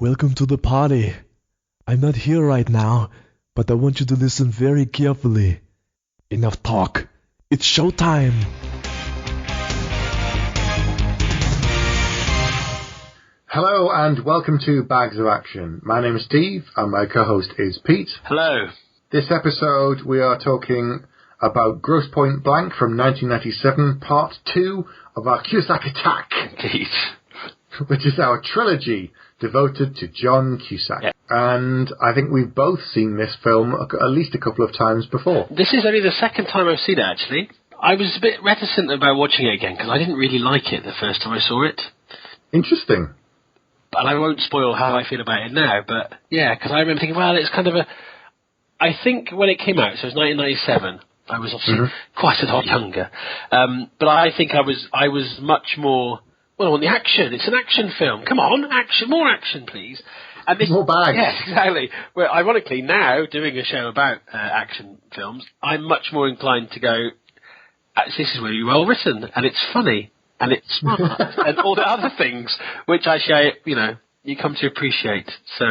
Welcome to the party. I'm not here right now, but I want you to listen very carefully. Enough talk. It's showtime. Hello and welcome to Bags of Action. My name is Steve and my co-host is Pete. Hello. This episode we are talking about Grosse Pointe Blank from 1997, part 2 of our Cusack attack. Indeed. Which is our trilogy devoted to John Cusack. Yeah. And I think we've both seen this film at least a couple of times before. This is only the second time I've seen it, actually. I was a bit reticent about watching it again because I didn't really like it the first time I saw it. Interesting. And I won't spoil how I feel about it now, but yeah, because I remember thinking, well, it's kind of a... I think when it came out, so it was 1997, I was obviously quite a lot younger, but I think I was much more... Well, I want the action. It's an action film. Come on, action, more action, please. And this, more bags. Yes, exactly. Well, ironically, now, doing a show about action films, I'm much more inclined to go, this is really well written, and it's funny, and it's smart, and all the other things, which actually, you come to appreciate. So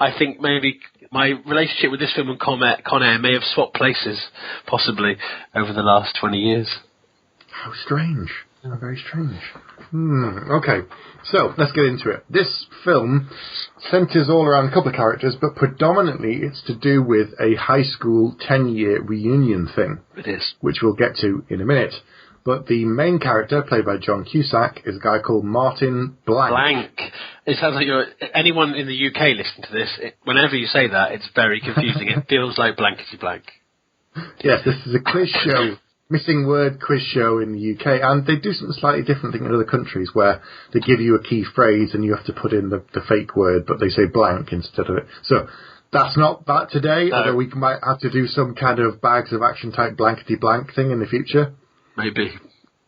I think maybe my relationship with this film and Con Air may have swapped places, possibly, over the last 20 years. How strange. How very strange. Okay, so let's get into it. This film centres all around a couple of characters, but predominantly it's to do with a high school 10-year reunion thing. It is. Which we'll get to in a minute. But the main character, played by John Cusack, is a guy called Martin Blank. Blank. It sounds like anyone in the UK listening to this, whenever you say that, it's very confusing. It feels like blankety blank. Yes, this is a quiz show. Missing word quiz show in the UK, and they do something slightly different thing in other countries where they give you a key phrase and you have to put in the fake word, but they say blank instead of it. So that's not that today, although we might have to do some kind of Bags of Action type blankety blank thing in the future. Maybe.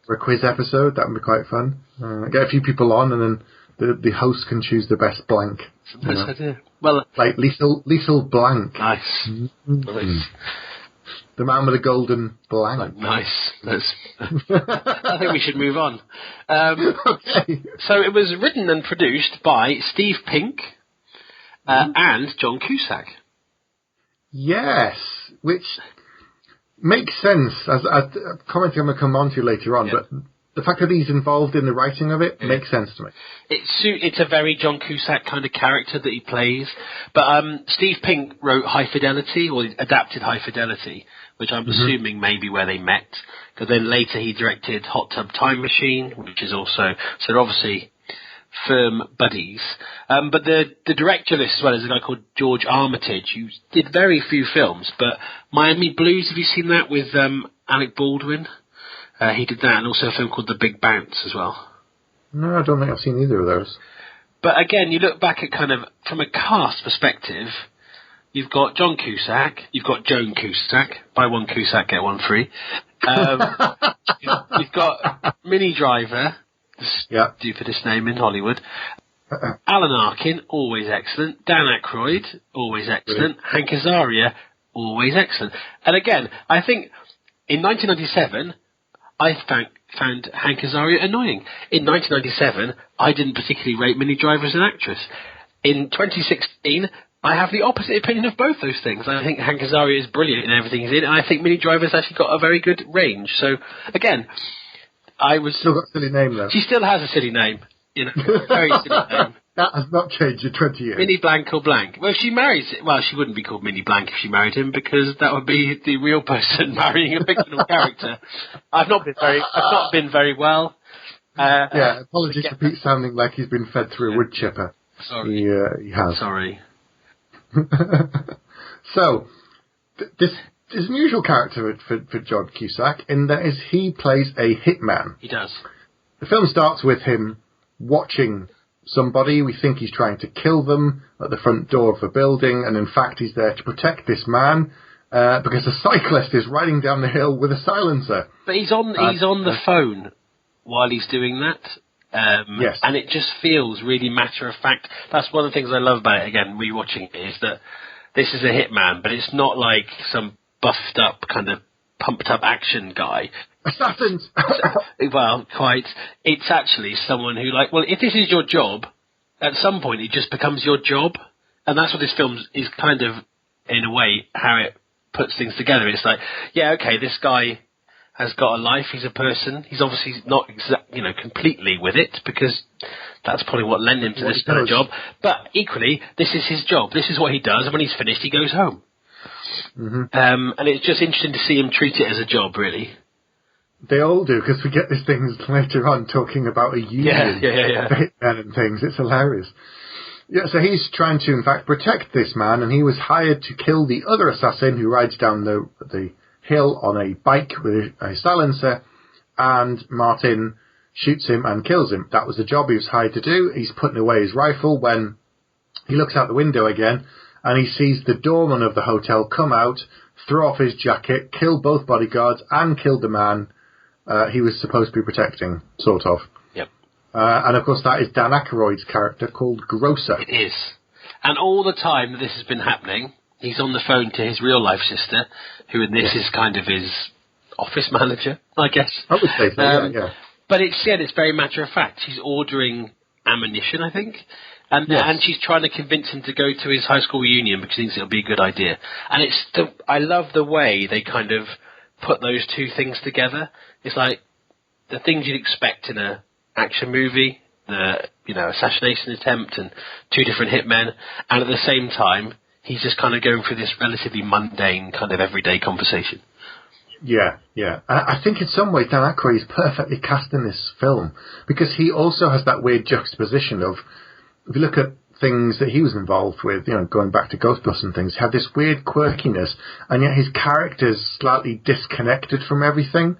For a quiz episode, that would be quite fun. Get a few people on and then the host can choose the best blank. That's a nice idea. Well, like Liesl Blank. Nice. Nice. The man with a golden blank. Nice. I think we should move on. Okay. So it was written and produced by Steve Pink and John Cusack. Yes, which makes sense. As commenting I'm going to come on to later on, but the fact that he's involved in the writing of it makes sense to me. It's a very John Cusack kind of character that he plays. But Steve Pink wrote High Fidelity, or adapted High Fidelity, which I'm assuming may be where they met. Because then later he directed Hot Tub Time Machine, which is also... So they're obviously firm buddies. But the director of this as well is a guy called George Armitage, who did very few films. But Miami Blues, have you seen that with Alec Baldwin? He did that, and also a film called The Big Bounce as well. No, I don't think I've seen either of those. But again, you look back at kind of, from a cast perspective, you've got John Cusack, you've got Joan Cusack, buy one Cusack, get one free. You've got Minnie Driver, the stupidest name in Hollywood. Alan Arkin, always excellent. Dan Aykroyd, always excellent. Hank Azaria, always excellent. And again, I think in 1997... I found Hank Azaria annoying. In 1997, I didn't particularly rate Minnie Driver as an actress. In 2016, I have the opposite opinion of both those things. I think Hank Azaria is brilliant in everything he's in, and I think Minnie Driver's actually got a very good range. So, again, Still got a silly name, though. She still has a silly name. Very silly name. That has not changed in 20 years. Minnie Blank or Blank. Well, if she marries... Well, she wouldn't be called Minnie Blank if she married him, because that would be the real person marrying a fictional character. I've not been very well. Apologies for Pete sounding like he's been fed through a wood chipper. Sorry. He has. Sorry. So, this is an unusual character for John Cusack, in that he plays a hitman. He does. The film starts with him watching somebody. We think he's trying to kill them at the front door of a building, and in fact he's there to protect this man because a cyclist is riding down the hill with a silencer. But he's on the phone while he's doing that. Yes. And it just feels really matter of fact. That's one of the things I love about it, again, rewatching it, is that this is a hitman, but it's not like some buffed up, kind of pumped up action guy. Assassins! Well, quite. It's actually someone who, if this is your job, at some point it just becomes your job. And that's what this film is kind of, in a way, how it puts things together. It's like, yeah, okay, this guy has got a life, he's a person. He's obviously not completely with it, because that's probably what led him to this kind of job. But equally, this is his job. This is what he does, and when he's finished, he goes home. Mm-hmm. And it's just interesting to see him treat it as a job, really. They all do, because we get these things later on talking about a union and things. It's hilarious. Yeah, so he's trying to, in fact, protect this man, and he was hired to kill the other assassin who rides down the hill on a bike with a silencer, and Martin shoots him and kills him. That was the job he was hired to do. He's putting away his rifle when he looks out the window again, and he sees the doorman of the hotel come out, throw off his jacket, kill both bodyguards, and kill the man he was supposed to be protecting, sort of. And, of course, that is Dan Aykroyd's character called Grosse. It is. And all the time that this has been happening, he's on the phone to his real-life sister, who in this is kind of his office manager, I guess. I would say so, yeah. But it's very matter-of-fact. She's ordering ammunition, I think, and she's trying to convince him to go to his high school reunion because he thinks it'll be a good idea. And I love the way they kind of put those two things together. It's like the things you'd expect in a action movie, assassination attempt and two different hitmen, and at the same time he's just kind of going through this relatively mundane kind of everyday conversation. Yeah. I think in some ways Dan Aykroyd is perfectly cast in this film, because he also has that weird juxtaposition of, if you look at things that he was involved with, going back to Ghostbusters and things, have this weird quirkiness, and yet his character's slightly disconnected from everything.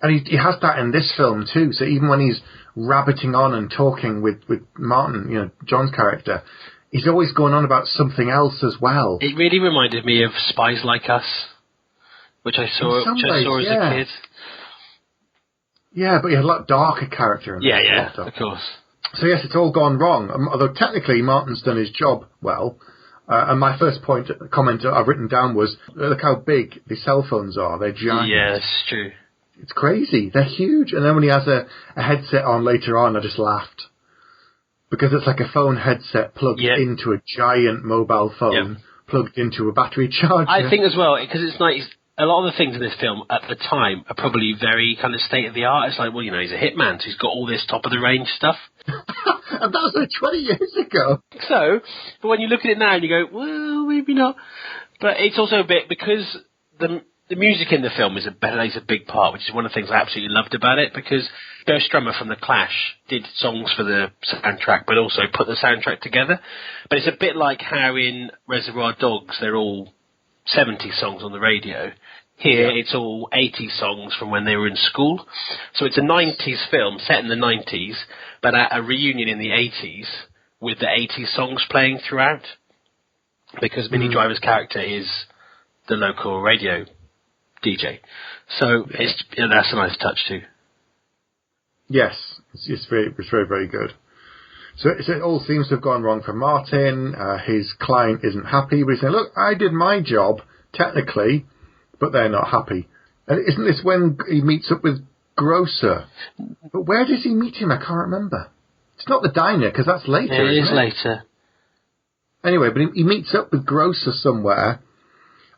And he has that in this film too. So even when he's rabbiting on and talking with Martin, John's character, he's always going on about something else as well. It really reminded me of Spies Like Us, which I saw as a kid. Yeah, but he had a lot darker character in that. Yeah, of course. So yes, it's all gone wrong. Although technically Martin's done his job well. And my first comment I've written down was, look how big the cell phones are. They're giant. Yeah, it's true. It's crazy. They're huge. And then when he has a headset on later on, I just laughed. Because it's like a phone headset plugged into a giant mobile phone, plugged into a battery charger. I think as well, because it's nice, a lot of the things in this film at the time are probably very kind of state-of-the-art. It's like, well, he's a hitman, so he's got all this top-of-the-range stuff. And that was like 20 years ago. So, but when you look at it now and you go, well, maybe not. But it's also a bit, because the music in the film plays a big part, which is one of the things I absolutely loved about it, because Joe Strummer from The Clash did songs for the soundtrack, but also put the soundtrack together. But it's a bit like how in Reservoir Dogs, they're all 70s songs on the radio. Here, it's all 80s songs from when they were in school. So it's a 90s film set in the 90s, but at a reunion in the 80s with the 80s songs playing throughout. Because Minnie Driver's character is the local radio DJ. So that's a nice touch too. Yes, it's very, very good. So it all seems to have gone wrong for Martin. His client isn't happy, but he's saying, look, I did my job, technically, but they're not happy. And isn't this when he meets up with Grosse? But where does he meet him? I can't remember. It's not the diner, because that's later, It is later. Anyway, but he meets up with Grosse somewhere,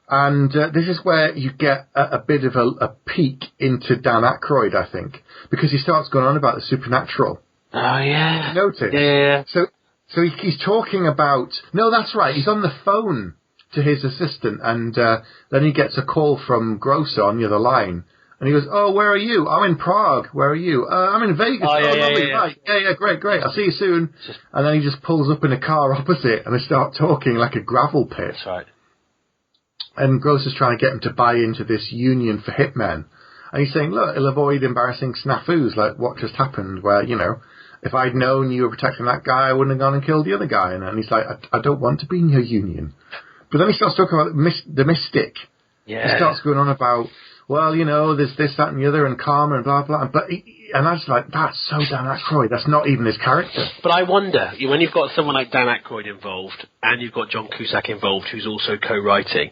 and this is where you get a bit of a peek into Dan Aykroyd, I think, because he starts going on about the supernatural. Oh, yeah. Notice? Yeah. So he's talking about... No, that's right. He's on the phone to his assistant, and then he gets a call from Grosse on the other line. And he goes, oh, where are you? I'm in Prague. Where are you? I'm in Vegas. Lovely. Right. Yeah, great. I'll see you soon. And then he just pulls up in a car opposite, and they start talking like a gravel pit. That's right. And Grosse is trying to get him to buy into this union for hitmen. And he's saying, look, it'll avoid embarrassing snafus like what just happened, where, if I'd known you were protecting that guy, I wouldn't have gone and killed the other guy. And he's like, I don't want to be in your union. But then he starts talking about the mystic. Yeah. He starts going on about, well, there's this, that, and the other, and karma, and blah, blah. And I was like, that's so Dan Aykroyd. That's not even his character. But I wonder, when you've got someone like Dan Aykroyd involved, and you've got John Cusack involved, who's also co-writing,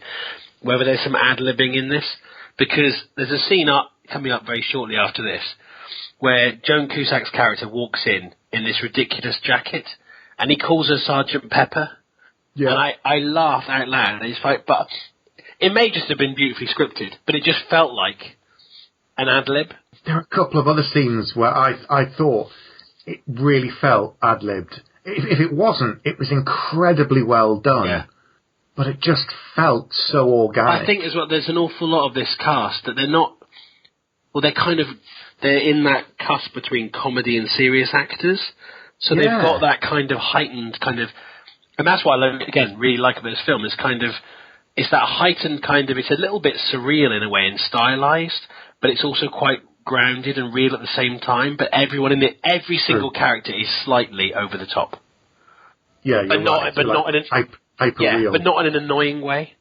whether there's some ad-libbing in this. Because there's a scene coming up very shortly after this, where John Cusack's character walks in this ridiculous jacket, and he calls her Sergeant Pepper. Yeah. And I laughed out loud. And it's like, but it may just have been beautifully scripted, but it just felt like an ad-lib. There are a couple of other scenes where I thought it really felt ad-libbed. If it wasn't, it was incredibly well done. Yeah. But it just felt so organic. I think as well, there's an awful lot of this cast that they're not, well, they're in that cusp between comedy and serious actors. So they've got that kind of heightened kind of, and that's what I, again, really like about this film, is kind of, it's that heightened kind of, it's a little bit surreal in a way and stylized, but it's also quite grounded and real at the same time. But everyone in it, every single character is slightly over the top. Yeah, but not, right. But so not like in an hyper real. But not in an annoying way.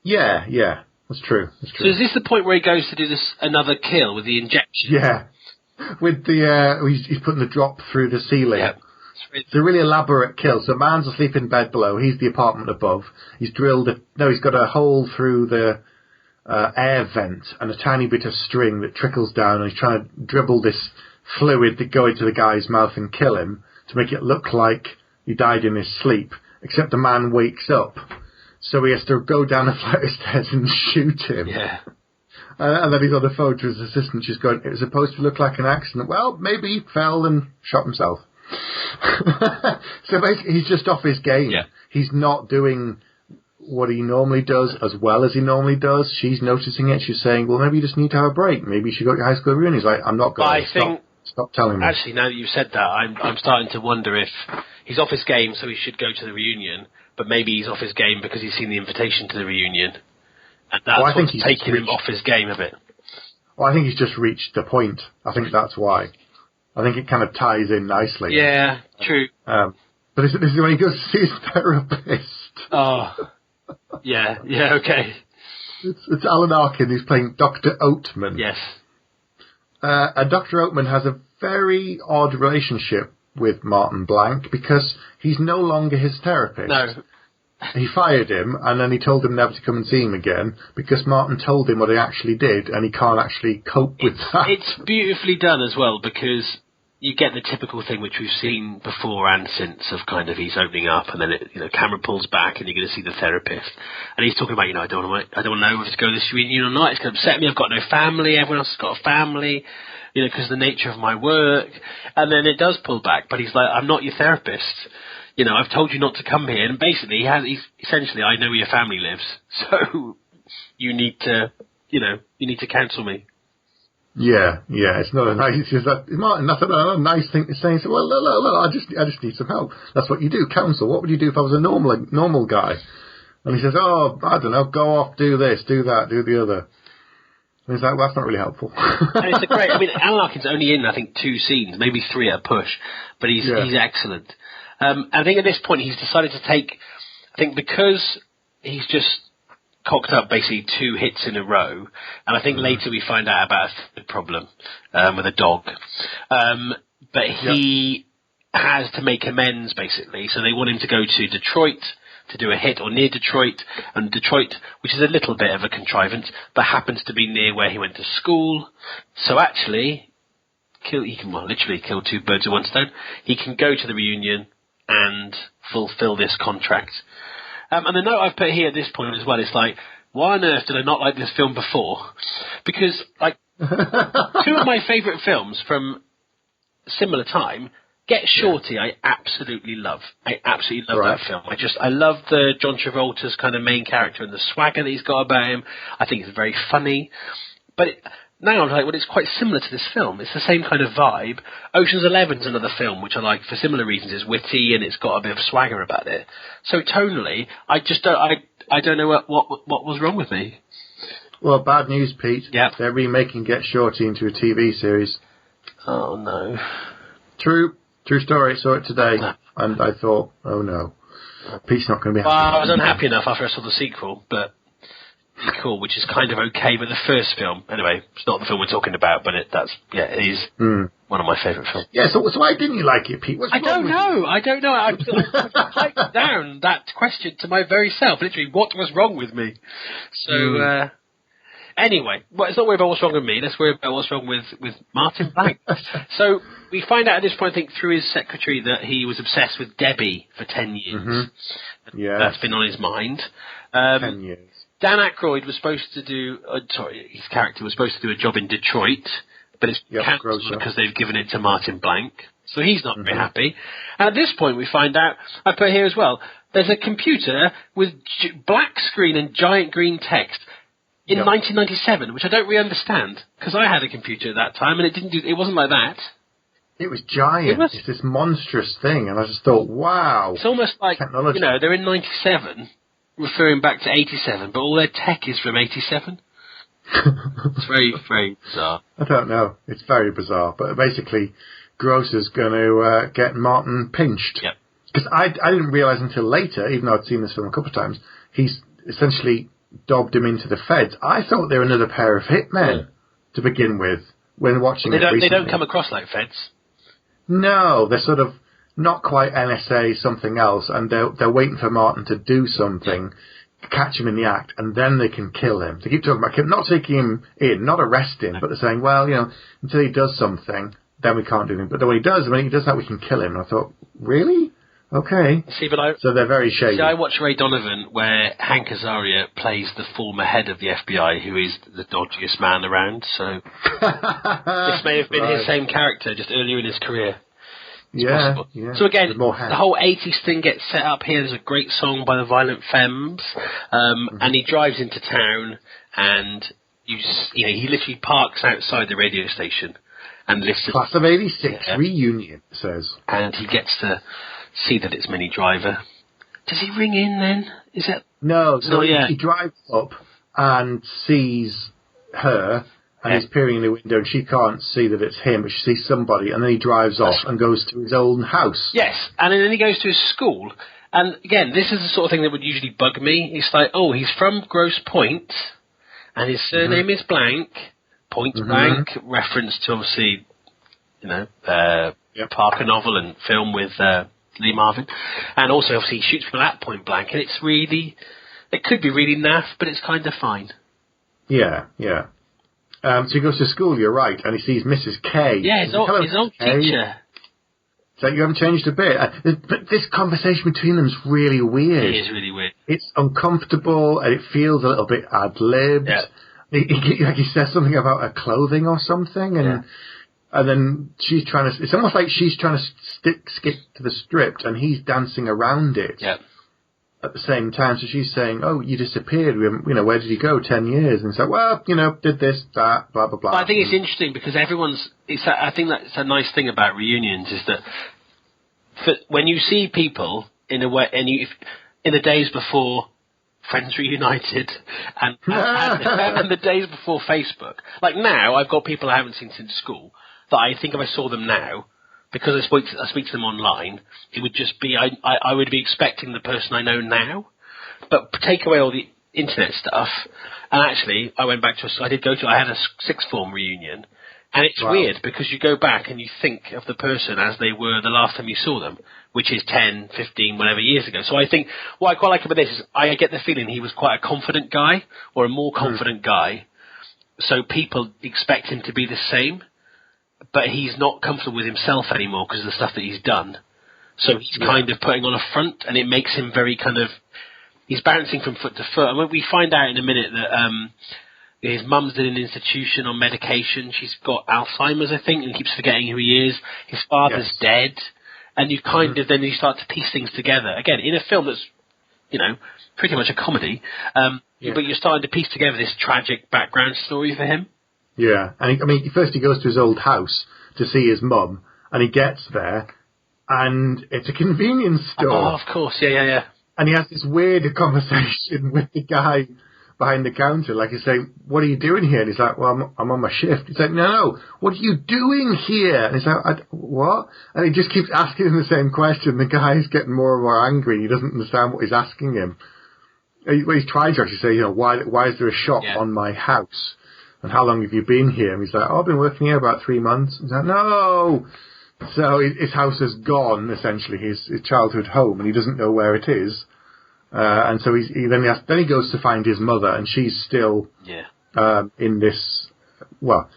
Yeah, that's true. So is this the point where he goes to do this another kill with the injection? Yeah, with the he's putting the drop through the ceiling. Yeah. It's a really elaborate kill. So man's asleep in bed below. He's the apartment above. He's he's got a hole through the air vent and a tiny bit of string that trickles down, and he's trying to dribble this fluid to go into the guy's mouth and kill him to make it look like he died in his sleep. Except the man wakes up, so he has to go down a flight of stairs and shoot him. Yeah. And then he's on the phone to his assistant. She's going, it was supposed to look like an accident. Well, maybe he fell and shot himself. So basically, he's just off his game. Yeah. He's not doing what he normally does as well as he normally does. She's noticing it. She's saying, well, maybe you just need to have a break. Maybe you should go to high school reunion. He's like, I'm not going to. Stop telling me. Actually, now that you've said that, I'm starting to wonder if he's off his game, so he should go to the reunion, but maybe he's off his game because he's seen the invitation to the reunion, and that's what's taking him off his game a bit. Well, I think he's just reached the point. I think that's why. I think it kind of ties in nicely. Yeah, true. But this is when he goes to see his therapist. Oh, yeah, okay. It's Alan Arkin who's playing Dr. Oatman. Yes. And Dr. Oatman has a very odd relationship with Martin Blank because he's no longer his therapist. No. He fired him, and then he told him never to come and see him again because Martin told him what he actually did, and he can't actually cope with that. It's beautifully done as well because you get the typical thing which we've seen before and since of kind of he's opening up and then camera pulls back and you're going to see the therapist and he's talking about I don't want to know whether to go to this reunion or not. It's going to upset me. I've got no family. Everyone else has got a family, because of the nature of my work. And then it does pull back, but he's like, I'm not your therapist. I've told you not to come here. And basically, he's essentially, I know where your family lives, so you need to cancel me. Yeah, it's not a nice. Martin, that's not a nice thing to say. He said, "Well, look, I just need some help." That's what you do, counsel. What would you do if I was a normal guy? And he says, "Oh, I don't know. Go off, do this, do that, do the other." And he's like, "Well, that's not really helpful." And it's great. I mean, Alan Arkin's only in, I think, 2 scenes, maybe 3 at a push, but he's excellent. I think at this point he's decided to take. I think because he's just cocked up basically 2 hits in a row, and I think later we find out about a third problem with a dog. But he has to make amends basically, so they want him to go to Detroit to do a hit, or near Detroit, and Detroit, which is a little bit of a contrivance, but happens to be near where he went to school. So actually, he can literally kill 2 birds with one stone. He can go to the reunion and fulfill this contract. And the note I've put here at this point as well is like, why on earth did I not like this film before? Because, 2 of my favourite films from similar time, Get Shorty, I absolutely love. I absolutely love that film. I love the John Travolta's kind of main character and the swagger that he's got about him. I think it's very funny. But now I'm like, well, it's quite similar to this film. It's the same kind of vibe. Ocean's 11's another film, which I like for similar reasons. It's witty and it's got a bit of swagger about it. So tonally, I just don't, I don't know what was wrong with me. Well, bad news, Pete. Yeah. They're remaking Get Shorty into a TV series. Oh, no. True story. Saw it today, and I thought, oh no, Pete's not going to be happy. Well, I was unhappy enough after I saw the sequel, but cool, which is kind of okay. But the first film, anyway, it's not the film we're talking about, but it is one of my favourite films. Yeah, so why didn't you like it, Pete? I don't know. I typed down that question to my very self. Literally, what was wrong with me? So Anyway, let's not worry about what's wrong with me. Let's worry about what's wrong with Martin Blank. So we find out at this point, I think, through his secretary that he was obsessed with Debi for 10 years. Mm-hmm. Yeah. That's been on his mind. 10 years. Dan Aykroyd was supposed to do... his character was supposed to do a job in Detroit, but it's cancelled because they've given it to Martin Blank. So he's not very happy. And at this point, we find out, I put here as well, there's a computer with black screen and giant green text in 1997, which I don't really understand, because I had a computer at that time, and it wasn't like that. It was giant. It's this monstrous thing, and I just thought, wow. It's almost like, technology. They're in 97, referring back to 87, but all their tech is from 87. It's very, very bizarre. I don't know. It's very bizarre. But basically, Grosse is going to get Martin pinched. Yep. Because I didn't realise until later, even though I'd seen this film a couple of times, he's essentially dobbed him into the feds. I thought they were another pair of hitmen to begin with when watching it recently. They don't come across like feds. No, they're sort of not quite NSA, something else, and they're waiting for Martin to do something, catch him in the act, and then they can kill him. They keep talking about not taking him in, not arrest him, but they're saying, well, until he does something, then we can't do anything. But when he does that, we can kill him. And I thought, really? Okay. So they're very shady. See, I watch Ray Donovan, where Hank Azaria plays the former head of the FBI, who is the dodgiest man around. So this may have been his same character just earlier in his career. It's possible. Yeah. So again, the whole 80s thing gets set up here. There's a great song by the Violent Femmes, and he drives into town, and he literally parks outside the radio station and listens. Class of 86 reunion, it says. And he gets to see that it's Minnie Driver. Does he ring in then? Is that... No, so he drives up and sees her, and he's peering in the window, and she can't see that it's him, but she sees somebody, and then he drives off and goes to his own house. Yes, and then he goes to his school, and again, this is the sort of thing that would usually bug me. It's like, he's from Grosse Point, and his surname is Blank, Point Blank, reference to, obviously, Parker novel and film with... Lee Marvin, and also obviously he shoots from that point blank, and it could be really naff, but it's kind of fine. Yeah. So he goes to school, you're right, and he sees Mrs. K. Yeah, his old teacher. So you haven't changed a bit. But this conversation between them is really weird. It is really weird. It's uncomfortable, and it feels a little bit ad-libbed. Yeah. He says something about her clothing or something, and... And then it's almost like she's trying to skip to the script, and he's dancing around it at the same time. So she's saying, you disappeared. Where did you go? 10 years. And he's like, well, did this, that, blah, blah, blah. Well, I think it's interesting because I think that's a nice thing about reunions is that when you see people in a way, and in the days before Friends Reunited and the days before Facebook, like now, I've got people I haven't seen since school, that I think if I saw them now, because I speak to them online, it would just be, I would be expecting the person I know now. But take away all the internet stuff, and actually, I went back I had a sixth form reunion, and it's weird because you go back and you think of the person as they were the last time you saw them, which is 10, 15, whatever years ago. So I think, what I quite like about this is I get the feeling he was quite a confident guy, or a more confident guy, so people expect him to be the same. But he's not comfortable with himself anymore because of the stuff that he's done. So he's kind of putting on a front, and it makes him very kind of... He's bouncing from foot to foot. And we find out in a minute that his mum's in an institution on medication. She's got Alzheimer's, I think, and keeps forgetting who he is. His father's dead. And you then you start to piece things together. Again, in a film that's, pretty much a comedy, but you're starting to piece together this tragic background story for him. Yeah, and first he goes to his old house to see his mum, and he gets there, and it's a convenience store. Oh, of course, yeah. And he has this weird conversation with the guy behind the counter, like he's saying, what are you doing here? And he's like, well, I'm on my shift. He's like, no, what are you doing here? And he's like, what? And he just keeps asking him the same question. The guy's getting more and more angry. He doesn't understand what he's asking him. He's trying to actually say, why is there a shop on my house? And how long have you been here? And he's like, I've been working here about 3 months. He's like, no! So his house has gone, essentially, his childhood home, and he doesn't know where it is. And so then he goes to find his mother, and she's still in this,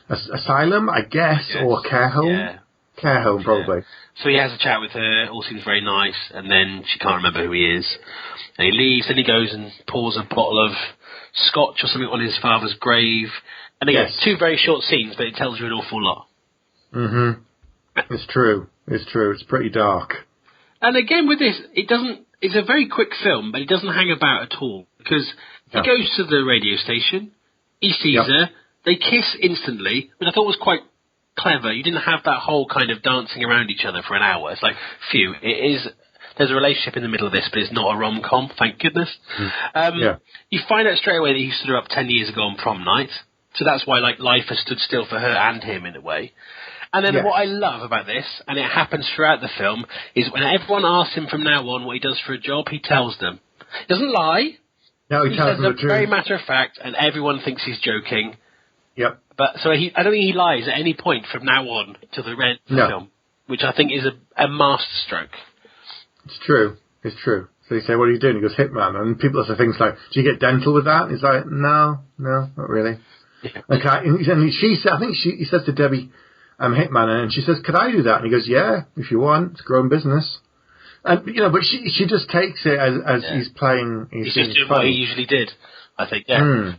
asylum, I guess, or care home. Yeah. Care home, probably. Yeah. So he has a chat with her, all seems very nice, and then she can't remember who he is. And he leaves, then he goes and pours a bottle of scotch or something on his father's grave. And again, 2 very short scenes, but it tells you an awful lot. Mm-hmm. It's true. It's pretty dark. And again, with this, it's a very quick film, but it doesn't hang about at all. Because he goes to the radio station, he sees her, they kiss instantly, which I thought was quite clever. You didn't have that whole kind of dancing around each other for an hour. It's like, phew, there's a relationship in the middle of this, but it's not a rom-com, thank goodness. You find out straight away that he stood her up 10 years ago on prom night, so that's why life has stood still for her and him in a way. And then what I love about this, and it happens throughout the film, is when everyone asks him from now on what he does for a job, he tells them. He doesn't lie. No, he tells them the truth. Very matter of fact, and everyone thinks he's joking. Yep. But I don't think he lies at any point from now on to the end of the film, which I think is a masterstroke. It's true. So they say, "What are you doing?" He goes, "Hitman." And people say things like, "Do you get dental with that?" And he's like, "No, not really." Yeah. And he says to Debi, "I'm Hitman," and she says, "Could I do that?" And he goes, "Yeah, if you want. It's grown business." And but she just takes it as he's playing. He's just doing what he usually did. I think,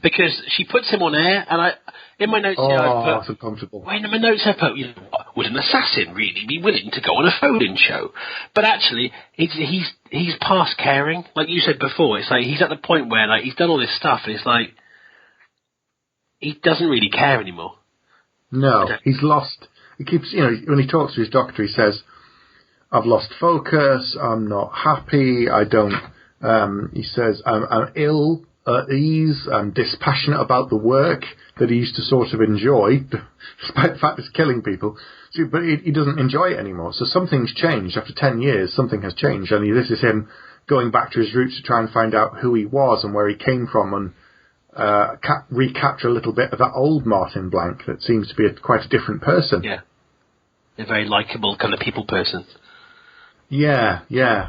because she puts him on air, and in my notes here, I put, that's uncomfortable. Well, in my notes I put, would an assassin really be willing to go on a phone-in show? But actually, he's past caring. Like you said before, it's like he's at the point where he's done all this stuff, and it's like he doesn't really care anymore. No, he's lost. He keeps, when he talks to his doctor, he says, "I've lost focus. I'm not happy. I don't." He says, "I'm ill. At ease, and dispassionate about the work that he used to sort of enjoy, despite the fact it's killing people. So, but he doesn't enjoy it anymore. So something's changed. After 10 years, something has changed. And this is him going back to his roots to try and find out who he was and where he came from and recapture a little bit of that old Martin Blank that seems to be quite a different person." Yeah. A very likeable kind of people person. Yeah.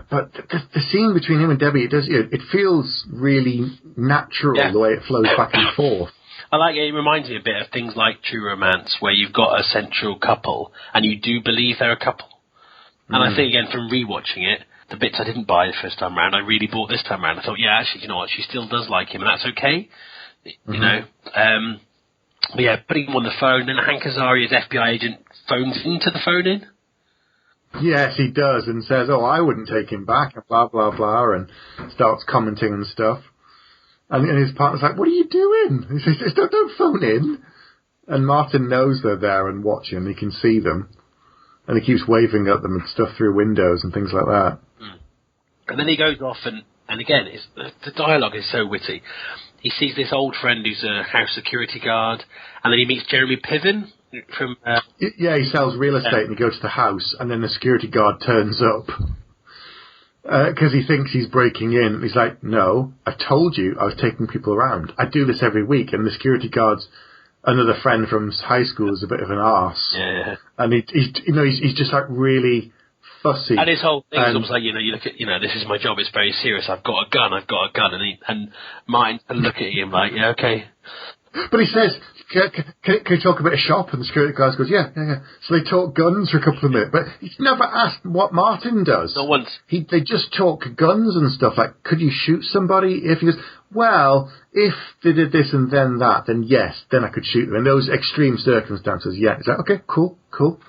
But the scene between him and Debi, it feels really natural, the way it flows back and forth. I like it. It reminds me a bit of things like True Romance, where you've got a central couple, and you do believe they're a couple. And I think, again, from rewatching it, the bits I didn't buy the first time round, I really bought this time round. I thought, actually, you know what, she still does like him, and that's okay. You know? But putting him on the phone, then Hank Azaria's FBI agent phones into the phone-in. Yes, he does, and says, "Oh, I wouldn't take him back," and blah, blah, blah, and starts commenting and stuff. And his partner's like, "What are you doing?" He says, don't phone in. And Martin knows they're there and watching, he can see them. And he keeps waving at them and stuff through windows and things like that. And then he goes off, and again, the dialogue is so witty. He sees this old friend who's a house security guard, and then he meets Jeremy Piven from... he sells real estate and he goes to the house, and then the security guard turns up because he thinks he's breaking in. He's like, "No, I told you I was taking people around. I do this every week." And the security guard's another friend from high school, is a bit of an arse. Yeah. And he's just like really fussy. And his whole thing is almost like, you look at, this is my job, it's very serious, I've got a gun. And Martin can look at him like, yeah, okay. But he says, can you talk about a shop? And the security guard goes, yeah. So they talk guns for a couple of minutes. But he's never asked what Martin does. Not once. They just talk guns and stuff. Like, could you shoot somebody? If he goes, well, if they did this and then that, then yes, then I could shoot them. In those extreme circumstances, yeah. He's like, okay, cool,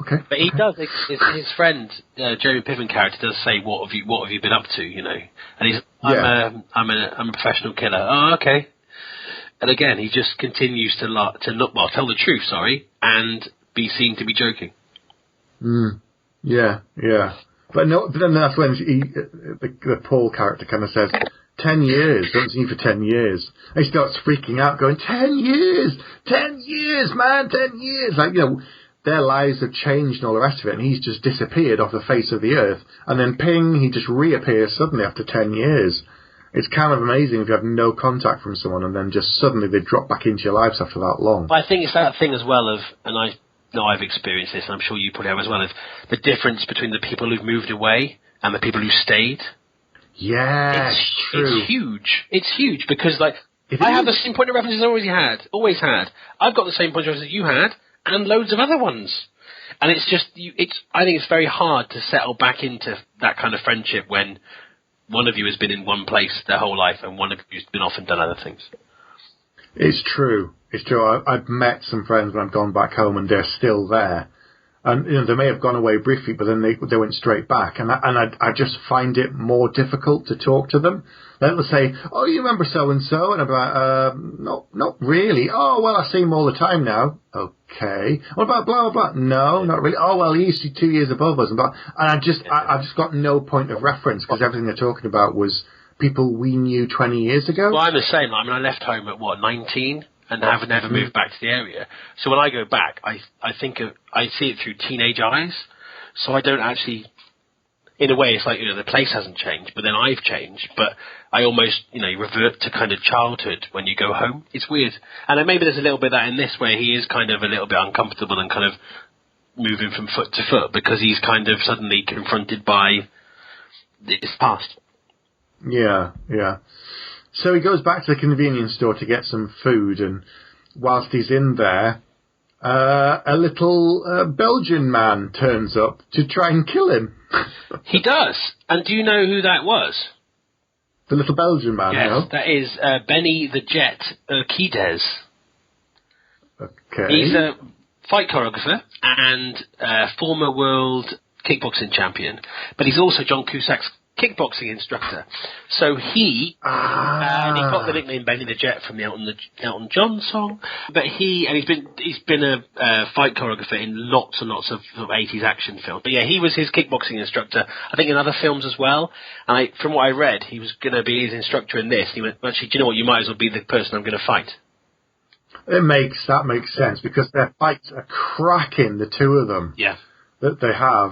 okay. But he does, his friend, Jeremy Piven character does say, what have you been up to, And he's, I'm a professional killer. Oh, okay. And again, he just continues to tell the truth, and be seen to be joking. Yeah. But then that's when the Paul character kind of says, 10 years, don't see you for 10 years. And he starts freaking out, going, 10 years, man, 10 years. Like, their lives have changed and all the rest of it, and he's just disappeared off the face of the earth. And then ping, he just reappears suddenly after 10 years. It's kind of amazing if you have no contact from someone and then just suddenly they drop back into your lives after that long. But I think it's that thing as well of, and I know I've experienced this, and I'm sure you probably have as well, of the difference between the people who've moved away and the people who stayed. Yeah, it's true. It's huge because, I have the same point of reference as I always had. I've got the same point of reference that you had, and loads of other ones. And it's just, I think it's very hard to settle back into that kind of friendship when one of you has been in one place their whole life and one of you's been off and done other things. It's true. I've met some friends when I've gone back home and they're still there. And they may have gone away briefly, but then they went straight back. And I just find it more difficult to talk to them. They'll say, "Oh, you remember so and so?" And I'm like, "No, not really." "Oh, well, I see him all the time now." "Okay." "What about blah blah blah?" "No, not really." "Oh, well, he's 2 years above us." And I've just got no point of reference because everything they're talking about was people we knew 20 years ago. Well, I'm the same. I mean, I left home at 19. And have never moved back to the area. So when I go back, I see it through teenage eyes. So I don't actually, in a way, it's like, the place hasn't changed, but then I've changed. But I almost, revert to kind of childhood when you go home. It's weird. And then maybe there's a little bit of that in this where he is kind of a little bit uncomfortable and kind of moving from foot to foot because he's kind of suddenly confronted by his past. Yeah. So he goes back to the convenience store to get some food, and whilst he's in there, a little Belgian man turns up to try and kill him. He does. And do you know who that was? The little Belgian man, yes, no? That is Benny the Jet Urquidez. Okay. He's a fight choreographer and former world kickboxing champion, but he's also John Cusack's kickboxing instructor. So he got the nickname Benny the Jet from the Elton John song. But he's been a fight choreographer in lots and lots of 80s action films. But yeah, he was his kickboxing instructor, I think in other films as well. And from what I read, he was going to be his instructor in this. He went, actually, do you know what? You might as well be the person I'm going to fight. That makes sense because their fights are cracking, the two of them. Yeah. That they have.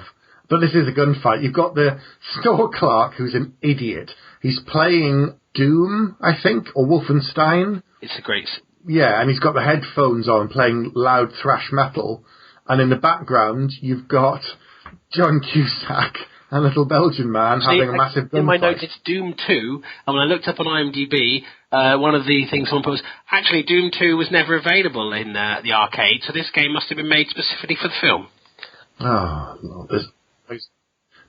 But this is a gunfight. You've got the store clerk who's an idiot. He's playing Doom, I think, or Wolfenstein. It's a great... Yeah, and he's got the headphones on playing loud thrash metal. And in the background, you've got John Cusack, a little Belgian man, having a massive gunfight. In my notes, it's Doom 2. And when I looked up on IMDb, one of the things someone put was, actually, Doom 2 was never available in the arcade, so this game must have been made specifically for the film. Oh, Lord.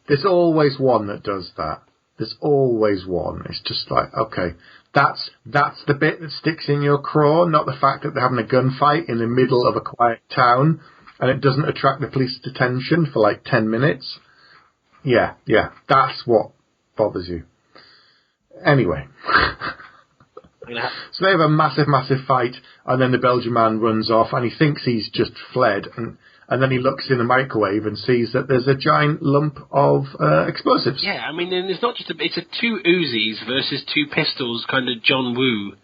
There's always one that does that. There's always one. It's just like, okay, that's the bit that sticks in your craw, not the fact that they're having a gunfight in the middle of a quiet town and it doesn't attract the police's attention for like 10 minutes. Yeah, that's what bothers you. Anyway. So they have a massive, massive fight, and then the Belgian man runs off, and he thinks he's just fled, and then he looks in the microwave and sees that there's a giant lump of explosives. Yeah, I mean, and it's not just it's a 2 Uzis versus 2 pistols kind of John Woo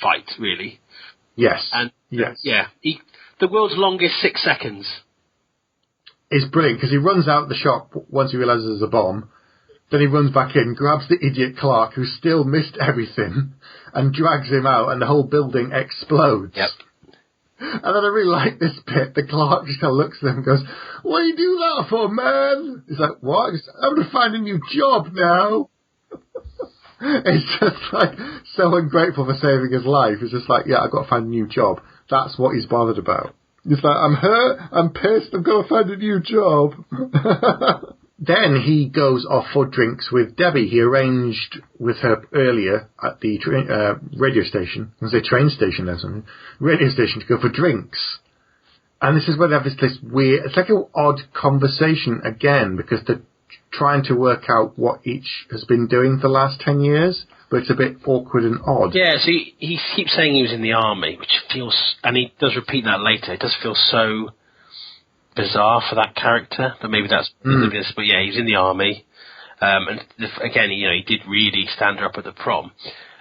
fight, really. Yes. And yes. Yeah, the world's longest 6 seconds. It's brilliant because he runs out the shop once he realises there's a bomb. Then he runs back in, grabs the idiot Clark, who still missed everything, and drags him out, and the whole building explodes. Yep. And then I really like this bit. The Clark just kind of looks at him and goes, "What do you do that for, man?" He's like, "What?" He goes, "I'm going to find a new job now." It's just like so ungrateful for saving his life. It's just like, yeah, I've got to find a new job. That's what he's bothered about. He's like, I'm hurt, I'm pissed, I've got to find a new job. Then he goes off for drinks with Debi. He arranged with her earlier at the radio station. I was going to say train station there, something. Radio station to go for drinks. And this is where they have this weird, it's like an odd conversation again, because they're trying to work out what each has been doing for the last 10 years, but it's a bit awkward and odd. Yeah, so he keeps saying he was in the army, which feels, and he does repeat that later, it does feel so bizarre for that character, but maybe that's but yeah, he's in the army, and again, he did really stand her up at the prom,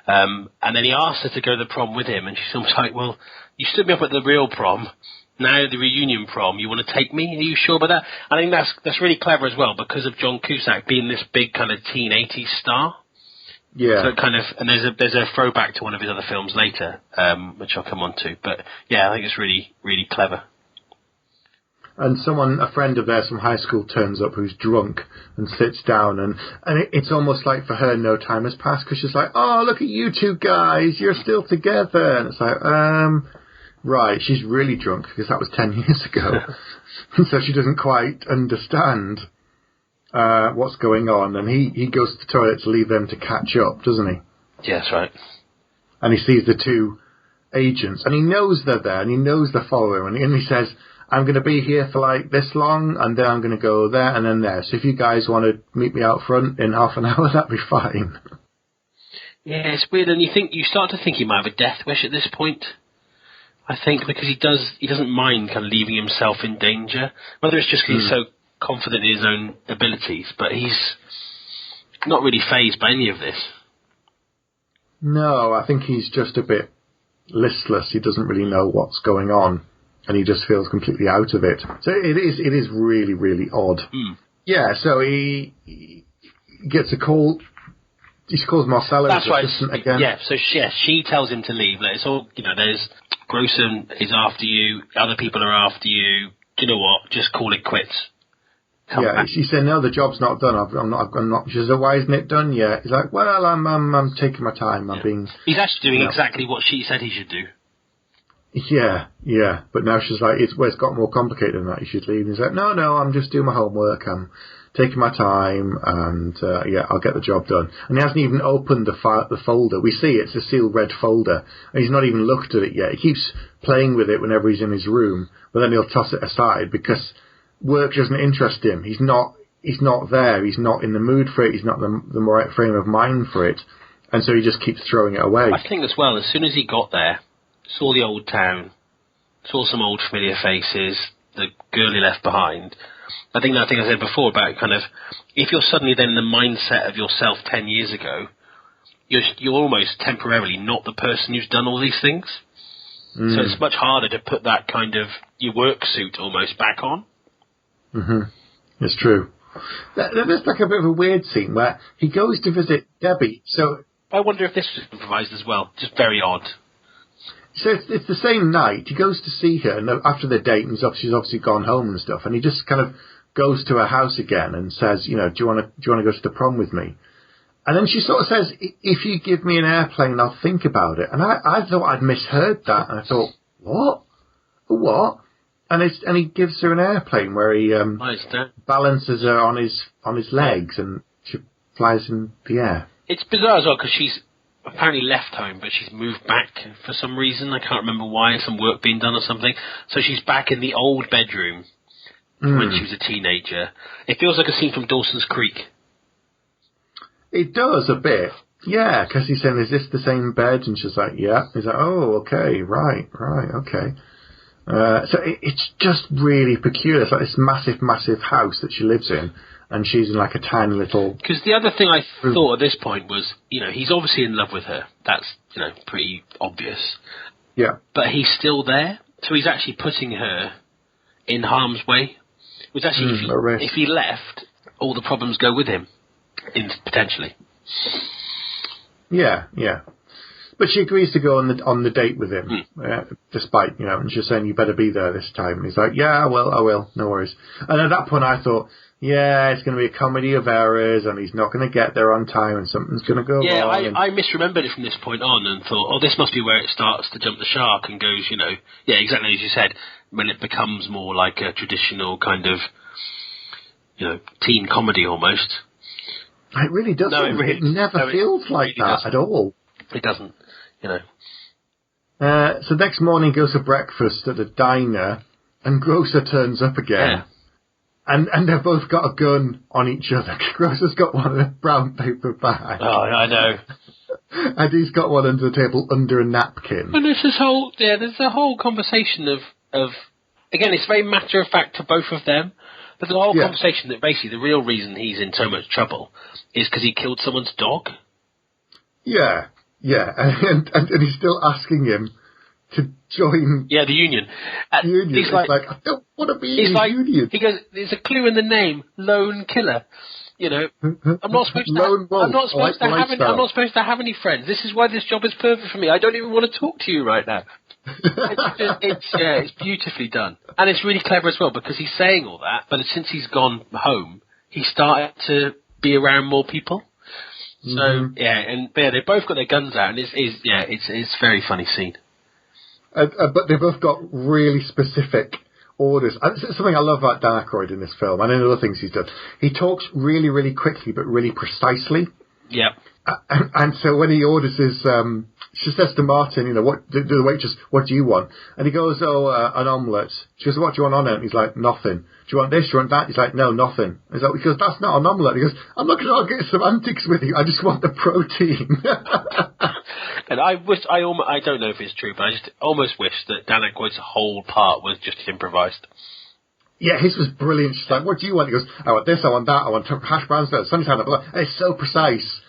and then he asked her to go to the prom with him, and she's almost like, well, you stood me up at the real prom, now the reunion prom, you want to take me? Are you sure about that? I think that's really clever as well, because of John Cusack being this big kind of teen 80s star. Yeah. So kind of, and there's a throwback to one of his other films later, which I'll come on to, but yeah, I think it's really, really clever. and a friend of theirs from high school turns up who's drunk and sits down, and it's almost like for her no time has passed, because she's like, oh, look at you two guys, you're still together. And it's like, right, she's really drunk, because that was 10 years ago. So she doesn't quite understand what's going on, and he goes to the toilet to leave them to catch up, doesn't he? Yeah, that's right. And he sees the two agents, and he knows they're there, and he knows they're following him, and he says, I'm going to be here for like this long, and then I'm going to go there and then there. So if you guys want to meet me out front in half an hour, that'd be fine. Yeah, it's weird, and you start to think he might have a death wish at this point. I think because he doesn't mind kind of leaving himself in danger. Whether it's just because he's so confident in his own abilities, but he's not really fazed by any of this. No, I think he's just a bit listless. He doesn't really know what's going on, and he just feels completely out of it. So it is really, really odd. Yeah, so he gets a call. He calls Marcella's assistant again. Yeah, so she tells him to leave. Like, it's all, there's Grosse is after you, other people are after you. Do you know what? Just call it quits. Come back. She said, no, the job's not done. I'm not. She said, why isn't it done yet? He's like, well, I'm taking my time. He's actually doing exactly what she said he should do. Yeah. But now she's like, it's got more complicated than that. You should leave. And he's like, no, I'm just doing my homework. I'm taking my time, and I'll get the job done. And he hasn't even opened the folder. We see it's a sealed red folder, and he's not even looked at it yet. He keeps playing with it whenever he's in his room, but then he'll toss it aside because work doesn't interest him. He's not there. He's not in the mood for it. He's not the right frame of mind for it, and so he just keeps throwing it away. I think as well, as soon as he got there, saw the old town, saw some old familiar faces, the girl he left behind. I think that thing I said before about kind of, if you're suddenly then in the mindset of yourself 10 years ago, you're almost temporarily not the person who's done all these things. So it's much harder to put that kind of your work suit almost back on. It's true. There's like a bit of a weird scene where he goes to visit Debi. So I wonder if this was improvised as well. Just very odd. So it's the same night. He goes to see her, and after the date, and she's obviously gone home and stuff, and he just kind of goes to her house again and says, do you want to go to the prom with me? And then she sort of says, if you give me an airplane, I'll think about it. And I thought I'd misheard that, and I thought, what? And he gives her an airplane where he balances her on his legs, and she flies in the air. It's bizarre as well because she's apparently left home, but she's moved back for some reason. I can't remember why. Some work being done or something. So she's back in the old bedroom when she was a teenager. It feels like a scene from Dawson's Creek. It does a bit. Yeah, because he's saying, is this the same bed? And she's like, yeah. He's like, oh, okay, right, okay. So it's just really peculiar. It's like this massive, massive house that she lives in, and she's in like a tiny little... Because the other thing I thought at this point was, he's obviously in love with her. That's, pretty obvious. Yeah. But he's still there, so he's actually putting her in harm's way. Which actually, if he left, all the problems go with him, potentially. Yeah. But she agrees to go on the date with him, despite, and she's saying, you better be there this time. And he's like, yeah, I will, no worries. And at that point I thought, yeah, it's going to be a comedy of errors, and he's not going to get there on time, and something's going to go wrong. Yeah, I misremembered it from this point on and thought, this must be where it starts to jump the shark and goes, yeah, exactly as you said, when it becomes more like a traditional kind of, teen comedy almost. It really doesn't. No, it never feels like that at all. It doesn't, So next morning goes to breakfast at a diner, and Grosse turns up again. Yeah. And they've both got a gun on each other. Grosse's got one in a brown paper bag. Oh, I know. And he's got one under the table under a napkin. And there's a whole conversation of again, it's very matter of fact to both of them. There's a whole conversation that basically the real reason he's in so much trouble is because he killed someone's dog. Yeah, and he's still asking him to join. Yeah, the union. He's like, I don't want to be in the union. He goes, there's a clue in the name, lone killer. I'm not supposed to have any friends. This is why this job is perfect for me. I don't even want to talk to you right now. It's beautifully done. And it's really clever as well, because he's saying all that, but since he's gone home, he started to be around more people. So, they both got their guns out, and it's a very funny scene. But they've both got really specific orders. Something I love about Dan Aykroyd in this film, and in other things he's done, he talks really, really quickly, but really precisely. Yeah. And so when he orders his, she says to Martin, what do the waitress, what do you want? And he goes, an omelette. She goes, what do you want on it? And he's like, nothing. Do you want this? Do you want that? He's like, no, nothing. He goes, that's not an omelette. He goes, I'm not going to argue semantics with you. I just want the protein. And I don't know if it's true, but I just almost wish that Dan Aykroyd's whole part was just improvised. Yeah, his was brilliant. She's like, what do you want? He goes, I want this, I want that, I want hash browns, sunshine, blah, blah. And it's so precise.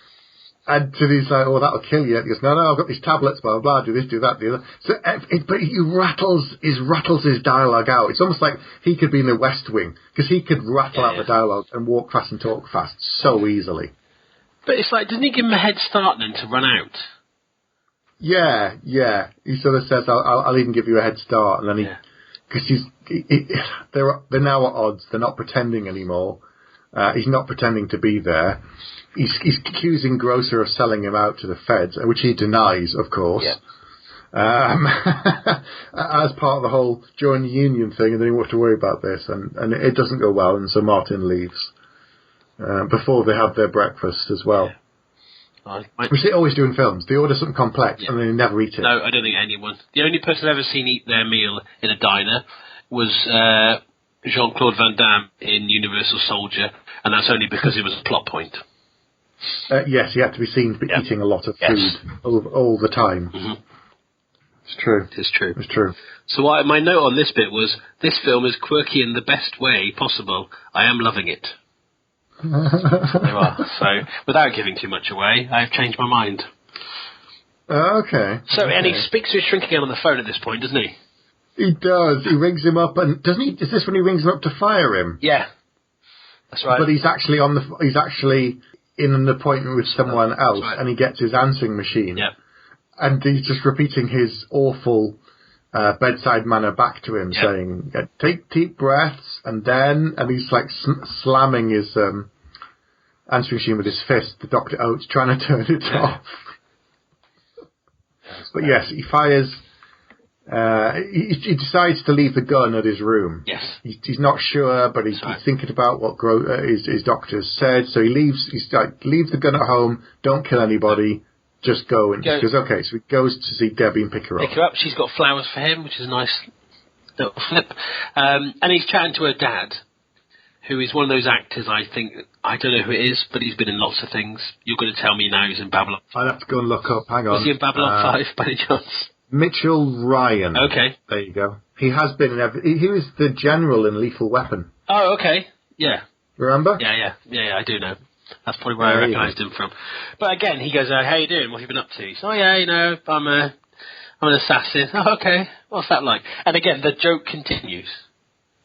And he's like, oh, that'll kill you. He goes, no, I've got these tablets, blah, blah, blah, do this, do that, do that. So, but he rattles his dialogue out. It's almost like he could be in the West Wing, because he could rattle out the dialogue and walk fast and talk fast so easily. But it's like, doesn't he give him a head start then to run out? Yeah. He sort of says, I'll even give you a head start. And then because they're now at odds. They're not pretending anymore. He's not pretending to be there. He's accusing Grocer of selling him out to the feds, which he denies, of course. Yeah. As part of the whole join the union thing, and then you have to worry about this, and it doesn't go well, and so Martin leaves before they have their breakfast as well. Yeah. Which they always do in films. They order something complex and then they never eat it. No, I don't think anyone. The only person I've ever seen eat their meal in a diner was Jean-Claude Van Damme in Universal Soldier, and that's only because it was a plot point. Yes, he had to be seen to be eating a lot of food all the time. Mm-hmm. It's true. It's true. It's true. So my note on this bit was, this film is quirky in the best way possible. I am loving it. There you are. So, without giving too much away, I have changed my mind. Okay. So, and he speaks to his shrinking on the phone at this point, doesn't he? He does. He rings him up, and doesn't he? Is this when he rings him up to fire him? Yeah, that's right. But he's actually in an appointment with someone else, and he gets his answering machine. Yeah. And he's just repeating his awful bedside manner back to him, saying, take deep breaths, and he's like slamming his answering machine with his fist, the Dr. Oates, trying to turn it off. But yes, he fires. He decides to leave the gun at his room. Yes. He's not sure, but he's thinking about what his doctor said. So he leaves. He's like, leave the gun at home. Don't kill anybody. Just go. And he goes, okay. So he goes to see Debbie and pick her up. She's got flowers for him, which is a nice little flip. And he's chatting to her dad, who is one of those actors, I don't know who it is, but he's been in lots of things. You're going to tell me now he's in Babylon. I'd have to go and look up. Hang on. Was he in Babylon 5 by any chance? Mitchell Ryan. Okay. There you go. He has been in he was the general in Lethal Weapon. Oh, okay. Yeah. Remember? Yeah, I do know. That's probably where I recognised him from. But again, he goes, how you doing? What have you been up to? So, I'm an assassin. Oh, okay. What's that like? And again, the joke continues.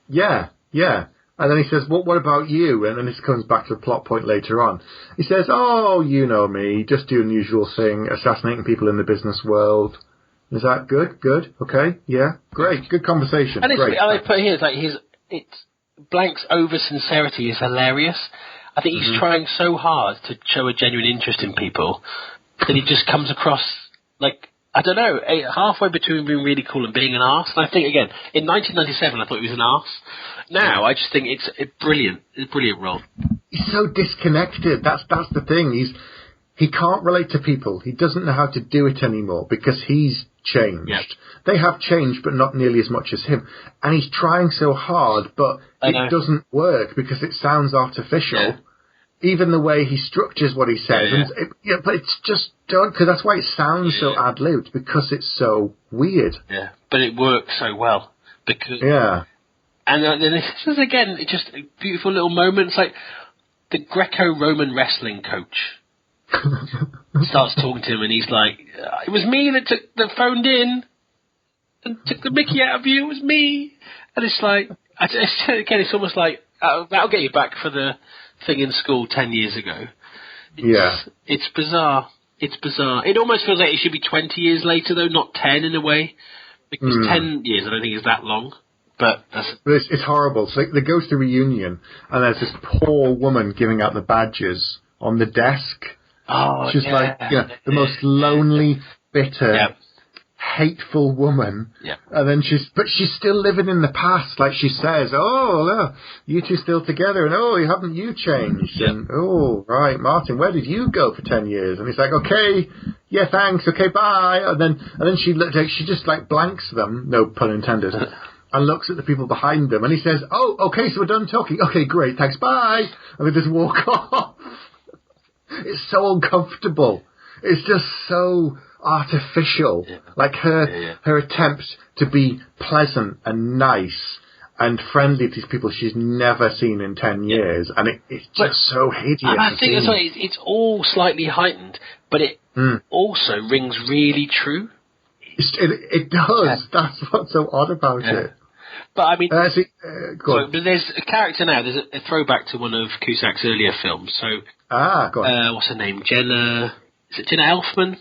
Yeah. And then he says, what about you? And then this comes back to the plot point later on. He says, oh, you know me, just do an usual thing, assassinating people in the business world. Is that good? Good. Okay. Yeah. Great. Good conversation. And great. I put here, Blank's over sincerity is hilarious. I think he's trying so hard to show a genuine interest in people that he just comes across like, I don't know, halfway between being really cool and being an arse. And I think, again, in 1997, I thought he was an arse. Now, I just think it's a brilliant role. He's so disconnected. That's the thing. He can't relate to people. He doesn't know how to do it anymore because he's changed. Yep. They have changed, but not nearly as much as him. And he's trying so hard, but it doesn't work because it sounds artificial. Yeah. Even the way he structures what he says. Yeah. But it's just because that's why it sounds so ad-libbed, because it's so weird. Yeah, but it works so well. Because And then this is, again, just a beautiful little moment. It's like the Greco-Roman wrestling coach starts talking to him, and he's like, it was me that phoned in and took the mickey out of you. It was me. And it's like, again, it's almost like, that'll get you back for the thing in school 10 years ago. It's bizarre. It's bizarre. It almost feels like it should be 20 years later, though, not 10 in a way. Because 10 years, I don't think is that long. But it's horrible. So they go to the reunion, and there's this poor woman giving out the badges on the desk. Oh, she's like the most lonely, bitter, hateful woman. Yeah. And then she's still living in the past. Like she says, "Oh, look, you two still together, and oh, haven't you changed?" Yeah. And oh, right, Martin, where did you go for 10 years? And he's like, "Okay, yeah, thanks, okay, bye." And then she just like blanks them, no pun intended. And looks at the people behind them, and he says, "Oh, okay, so we're done talking. Okay, great, thanks, bye." And they just walk off. It's so uncomfortable. It's just so artificial. Yeah. Like her attempt to be pleasant and nice and friendly to these people she's never seen in 10 years, and it's just so hideous. And I think it's all slightly heightened, but it also rings really true. It does. Yeah. That's what's so odd about it. But I mean, but there's a character now. There's a throwback to one of Cusack's earlier films. So, go on. What's her name? Jenna Elfman?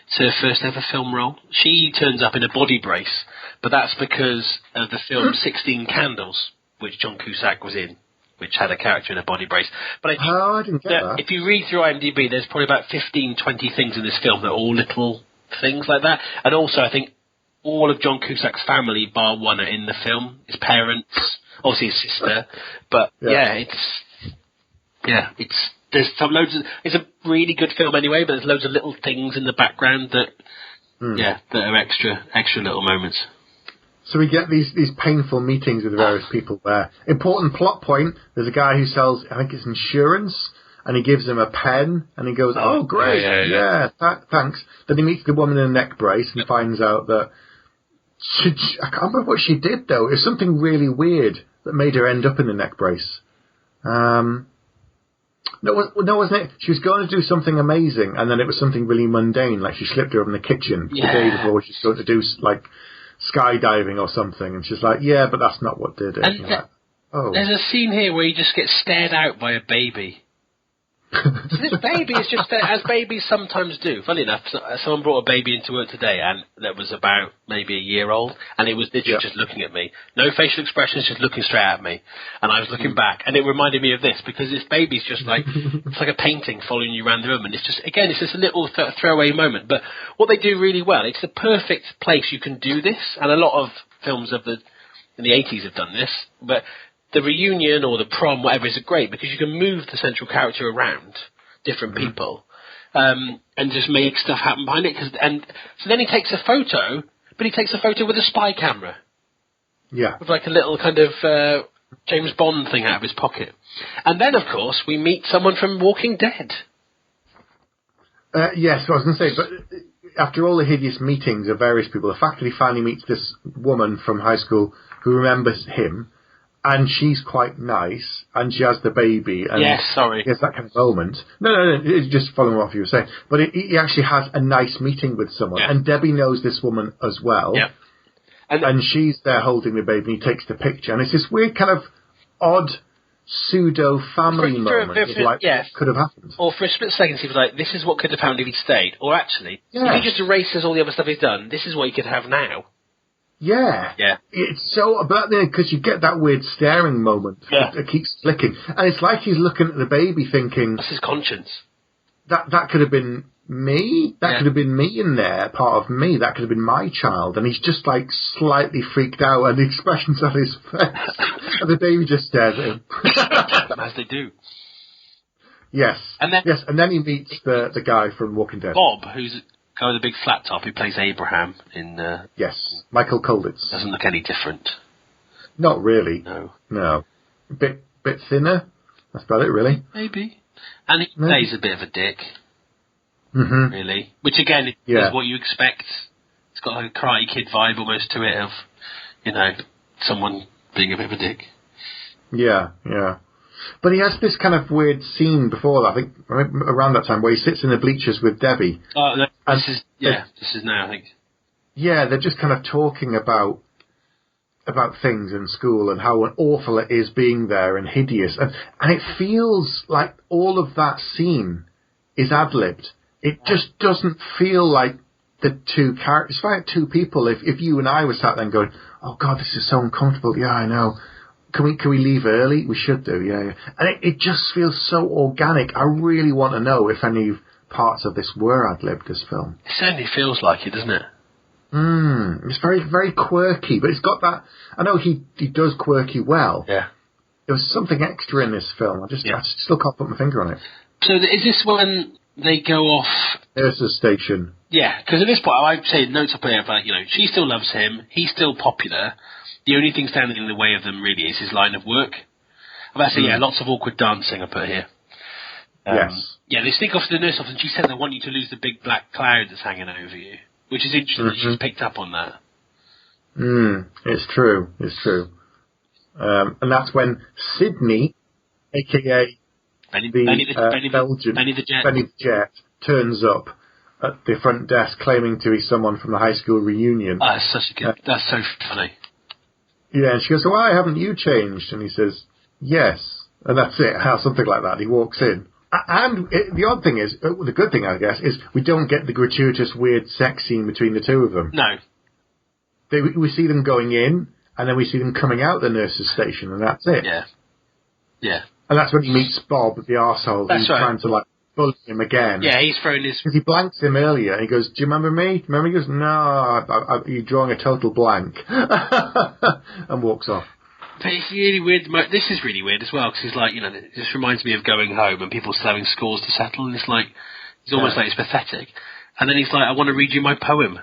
It's her first ever film role. She turns up in a body brace, but that's because of the film 16 Candles, which John Cusack was in, which had a character in a body brace. But I didn't get that. If you read through IMDb, there's probably about 15, 20 things in this film that are all little things like that. And also, I think all of John Cusack's family, bar one, are in the film. His parents, obviously his sister. But it's a really good film anyway. But there's loads of little things in the background that are extra little moments. So we get these painful meetings with the various people there. Important plot point: there's a guy who sells, I think it's insurance. And he gives him a pen, and he goes, "Oh, great, thanks." Then he meets the woman in a neck brace and finds out that I can't remember what she did though. It was something really weird that made her end up in the neck brace. No, wasn't it? She was going to do something amazing, and then it was something really mundane, like she slipped her in the kitchen the day before she was going to do like skydiving or something, and she's like, "Yeah, but that's not what did it." And there's a scene here where he just gets stared out by a baby. So this baby is just there, as babies sometimes do. Funny enough, someone brought a baby into work today, and that was about maybe a year old, and it was literally just looking at me. No facial expressions, just looking straight at me. And I was looking back, and it reminded me of this, because this baby's just like, it's like a painting following you around the room, and it's just a little throwaway moment. But what they do really well, it's the perfect place you can do this, and a lot of films in the 80s have done this, but the reunion or the prom, whatever, is great because you can move the central character around different people and just make stuff happen behind it. So then he takes a photo, but he takes a photo with a spy camera. Yeah. With like a little kind of James Bond thing out of his pocket. And then, of course, we meet someone from Walking Dead. Yes, I was going to say, but after all the hideous meetings of various people, the fact that he finally meets this woman from high school who remembers him, and she's quite nice, and she has the baby. And yes, sorry. Yes, that kind of moment. No, it's just following what you were saying. But he actually has a nice meeting with someone. Yeah. And Debi knows this woman as well. Yeah. And she's there holding the baby, and he takes the picture. And it's this weird kind of odd pseudo-family moment. What could have happened. Or for a split second, he was like, this is what could have happened if he'd stayed. Or actually, if he just erases all the other stuff he's done, this is what he could have now. Yeah. It's so about there because you get that weird staring moment. Yeah. It keeps flicking, and it's like he's looking at the baby, thinking, "That's his conscience." That could have been me. That could have been me in there, part of me. That could have been my child, and he's just like slightly freaked out, and the expressions on his face, and the baby just stares at him, as they do. Yes. And then he meets the guy from Walking Dead, Bob, who's guy with a big flat top who plays Abraham in... yes, Michael Colditz. Doesn't look any different. Not really. No. Bit thinner. That's about it, really. Maybe. And he plays a bit of a dick. Mm-hmm. Really. Which, again, is what you expect. It's got like a Karate Kid vibe almost to it of, someone being a bit of a dick. Yeah. But he has this kind of weird scene before that, I think around that time, where he sits in the bleachers with Debi. Oh, no, this is now, I think. Yeah, they're just kind of talking about things in school and how awful it is being there and hideous. And it feels like all of that scene is ad-libbed. It just doesn't feel like the two characters, if I had two people, if you and I were sat there and going, oh God, this is so uncomfortable. Yeah, I know. Can we leave early? We should do, yeah. And it just feels so organic. I really want to know if any parts of this were ad-libbed, this film. It certainly feels like it, doesn't it? It's very, very quirky, but it's got that... I know he does quirky well. Yeah. There was something extra in this film. I still can't put my finger on it. So is this when they go off... There's the station. Yeah, because at this point, I'd say notes up here about, she still loves him, he's still popular. The only thing standing in the way of them, really, is his line of work. I'm about to say, lots of awkward dancing I put here. Yes. Yeah, they sneak off to the nurse office, and she says, I want you to lose the big black cloud that's hanging over you. Which is interesting that she's picked up on that. It's true. And that's when Sydney, a.k.a. Benny the Jet, turns up at the front desk claiming to be someone from the high school reunion. That's so funny. Yeah, and she goes, why haven't you changed? And he says, yes. And that's it, something like that. He walks in. And the odd thing is, the good thing, I guess, is we don't get the gratuitous, weird sex scene between the two of them. No. We see them going in, and then we see them coming out the nurse's station, and that's it. Yeah. And that's when he meets Bob, the arsehole, who's trying to, bully him again. Yeah, he's thrown his... Because he blanks him earlier, and he goes, do you remember me? Remember? He goes, no, you're drawing a total blank. And walks off. But it's really weird. This is really weird as well, because he's like, it just reminds me of Going Home and people selling scores to settle, and it's like, he's almost like it's pathetic. And then he's like, I want to read you my poem.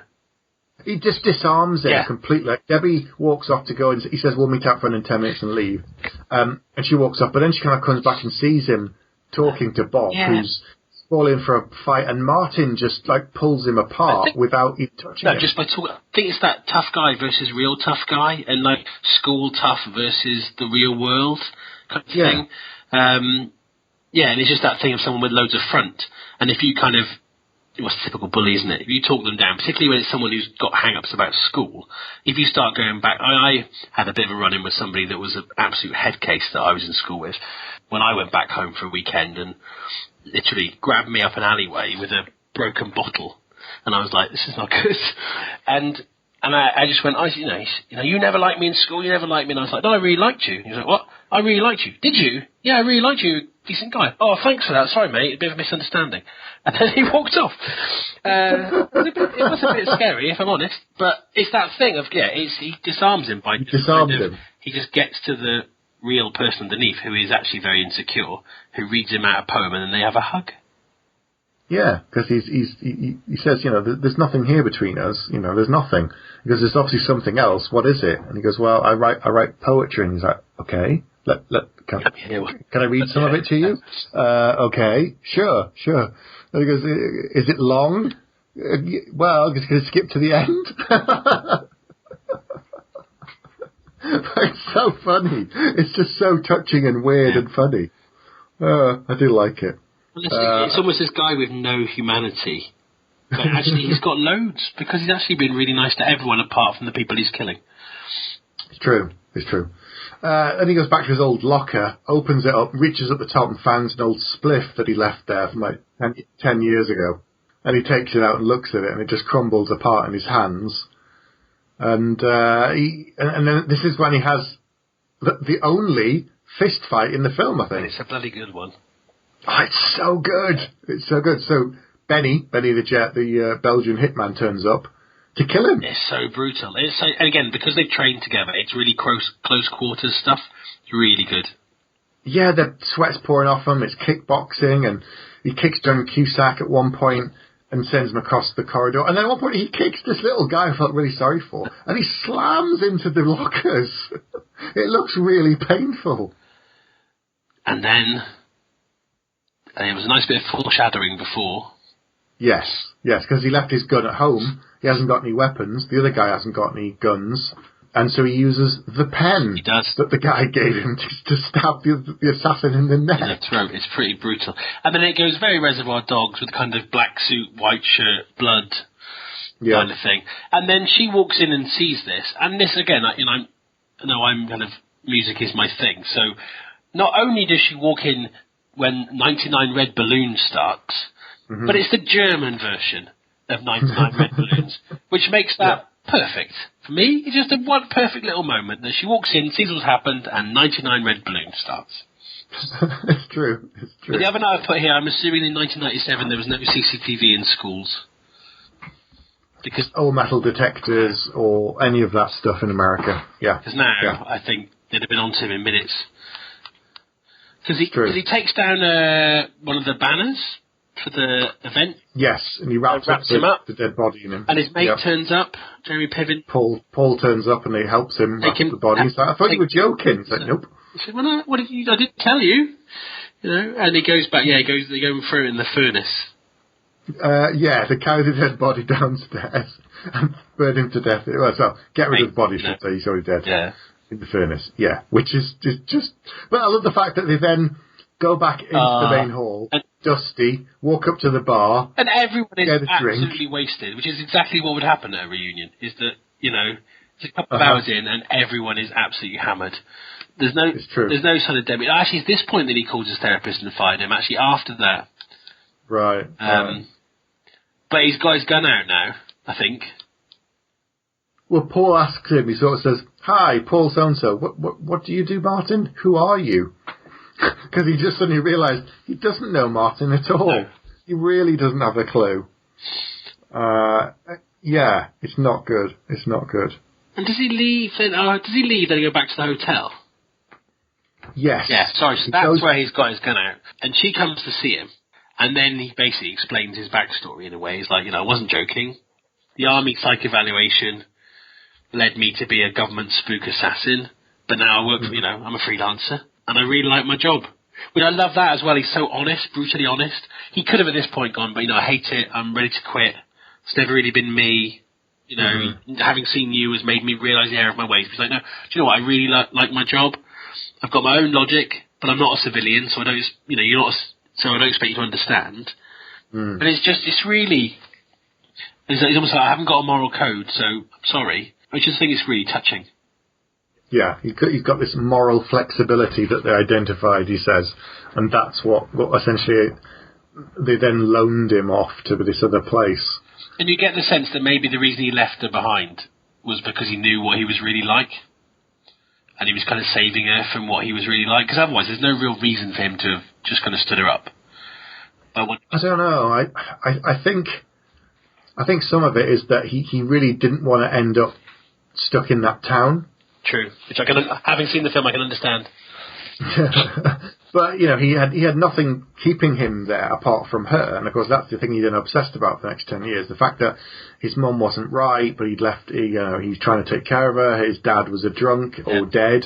He just disarms it completely. Debbie walks off to go, and he says, we'll meet up for in 10 minutes and leave. And she walks off, but then she kind of comes back and sees him talking to Bob, who's falling for a fight, and Martin just pulls him apart without even touching him. No, just by talking. I think it's that tough guy versus real tough guy, and school tough versus the real world kind of thing. And it's just that thing of someone with loads of front. And if you kind of, it's typical bully, isn't it? If you talk them down, particularly when it's someone who's got hang-ups about school, if you start going back, I had a bit of a run-in with somebody that was an absolute head case that I was in school with when I went back home for a weekend, and literally grabbed me up an alleyway with a broken bottle, and I was like, this is not good. And I just went, you never liked me in school, you never liked me. And I was like, no, I really liked you. And he was like, what? I really liked you. Did you? Yeah, I really liked you. Decent guy. Oh, thanks for that. Sorry, mate. A bit of a misunderstanding. And then he walked off. It was a bit scary, if I'm honest. But it's that thing of, he disarms him by... He just gets to the real person underneath who is actually very insecure, who reads him out a poem, and then they have a hug. Yeah, because he says, there's nothing here between us. There's nothing. Because there's obviously something else. What is it? And he goes, well, I write poetry. And he's like, okay, can I read some of it to you? Okay, sure. And he goes, is it long? Well, I'm just going to skip to the end. It's so funny. It's just so touching and weird and funny. I do like it. It's almost this guy with no humanity. But actually, he's got loads, because he's actually been really nice to everyone apart from the people he's killing. It's true. Then he goes back to his old locker, opens it up, reaches up the top and finds an old spliff that he left there from 10 years ago. And he takes it out and looks at it, and it just crumbles apart in his hands. And then this is when he has the only fist fight in the film, I think. It's a bloody good one. Oh, it's so good. So Benny the Jet, the Belgian hitman, turns up to kill him. It's so brutal. And again, because they've trained together, it's really close quarters stuff. It's really good. Yeah, the sweat's pouring off him. It's kickboxing, and he kicks John Cusack at one point and sends him across the corridor. And then at one point he kicks this little guy I felt really sorry for, and he slams into the lockers. It looks really painful. And then... And it was a nice bit of foreshadowing before. Yes, because he left his gun at home. He hasn't got any weapons. The other guy hasn't got any guns. And so he uses the pen that the guy gave him to stab the assassin in the neck. In the throat. It's pretty brutal. And then it goes very Reservoir Dogs with kind of black suit, white shirt, blood kind of thing. And then she walks in and sees this. And this, again, I'm kind of, music is my thing. So not only does she walk in when 99 Red Balloon starts, but it's the German version. of 99 red balloons, which makes that perfect. For me, it's just one perfect little moment that she walks in, sees what's happened, and 99 red balloons starts. It's true. It's true. But the other note I put here, I'm assuming in 1997 there was no CCTV in schools. Because metal detectors or any of that stuff in America. Yeah. Because now, I think they'd have been on to him in minutes. Because he takes down one of the banners for the event. Yes, and he wraps him up. The dead body in him. And his mate turns up, Jeremy Piven. Paul turns up and he helps him wrap the body. He's like, I thought you were joking. He's like, nope. He said, well, what did you? I didn't tell you. You know, and he goes back. Yeah, they go and throw it in the furnace. They carry the dead body downstairs and burn him to death. Well, get rid of the body, should say. He's already dead. Yeah. In the furnace. Yeah, which is just. But I love the fact that they then go back into the main hall, dusty, walk up to the bar, and everyone is absolutely wasted, which is exactly what would happen at a reunion. Is that it's a couple of hours in and everyone is absolutely hammered. There's no sign of Debi. Actually, it's this point that he calls his therapist and fired him. Actually, after that, right. But he's got his gun out now, I think. Well, Paul asks him. He sort of says, "Hi, Paul so-and-so. What do you do, Martin? Who are you?" Because he just suddenly realised he doesn't know Martin at all. No. He really doesn't have a clue. It's not good. It's not good. And does he leave? Does he leave? Then go back to the hotel. Yes. Yeah. Sorry. So that's where he's got his gun out, and she comes to see him, and then he basically explains his backstory in a way. He's like, I wasn't joking. The army psych evaluation led me to be a government spook assassin, but now I work for, I'm a freelancer, and I really like my job. But I love that as well. He's so honest, brutally honest. He could have at this point gone, but I hate it. I'm ready to quit. It's never really been me. Having seen you has made me realise the error of my ways. Because do you know what? I really like my job. I've got my own logic, but I'm not a civilian, so I don't, you're not. So I don't expect you to understand. And it's really, it's almost like I haven't got a moral code, so I'm sorry. I just think it's really touching. Yeah, he's got this moral flexibility that they identified, he says, and that's what essentially they then loaned him off to this other place. And you get the sense that maybe the reason he left her behind was because he knew what he was really like, and he was kind of saving her from what he was really like, because otherwise there's no real reason for him to have just kind of stood her up. I don't know. I think some of it is that he really didn't want to end up stuck in that town. True, which having seen the film, I can understand. But he had nothing keeping him there apart from her, and of course that's the thing he'd been obsessed about for the next 10 years. The fact that his mum wasn't right, but he'd left. He's trying to take care of her. His dad was a drunk or dead.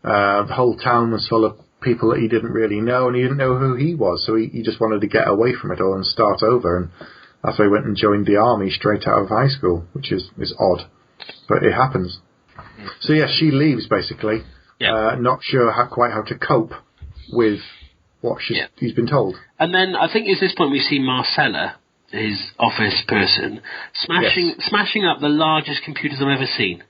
The whole town was full of people that he didn't really know, and he didn't know who he was. So he just wanted to get away from it all and start over, and that's why he went and joined the army straight out of high school, which is odd, but it happens. So yeah, she leaves basically, not sure quite how to cope with what he's been told. And then I think it's this point we see Marcella, his office person, smashing up the largest computers I've ever seen.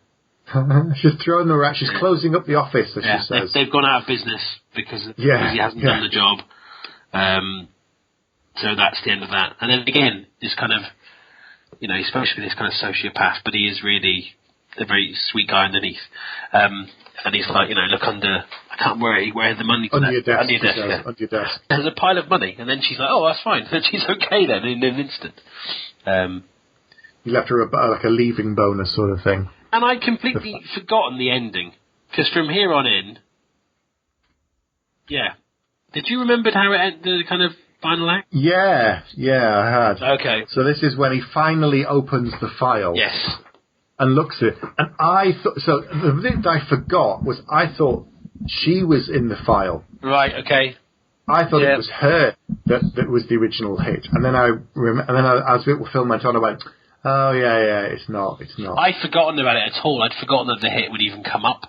She's throwing them around. She's closing up the office, as she says. They've gone out of business because he hasn't done the job. So that's the end of that. And then again, this kind of, he's supposed to be this kind of sociopath, but he is really a very sweet guy underneath. And he's like, look under, I can't where the money. Under your desk. Under your desk. There's a pile of money. And then she's like, oh, that's fine. And she's okay then in an instant. You left her like a leaving bonus sort of thing. And I'd completely forgotten the ending. Because from here on in, did you remember how it ended, the kind of final act? Yeah, I had. Okay. So this is when he finally opens the file. Yes. And looks at it. And I thought... So the thing that I forgot was I thought she was in the file. Right, okay. I thought it was her that was the original hit. And then as the film went on, I went... Oh, yeah, it's not. I'd forgotten about it at all. I'd forgotten that the hit would even come up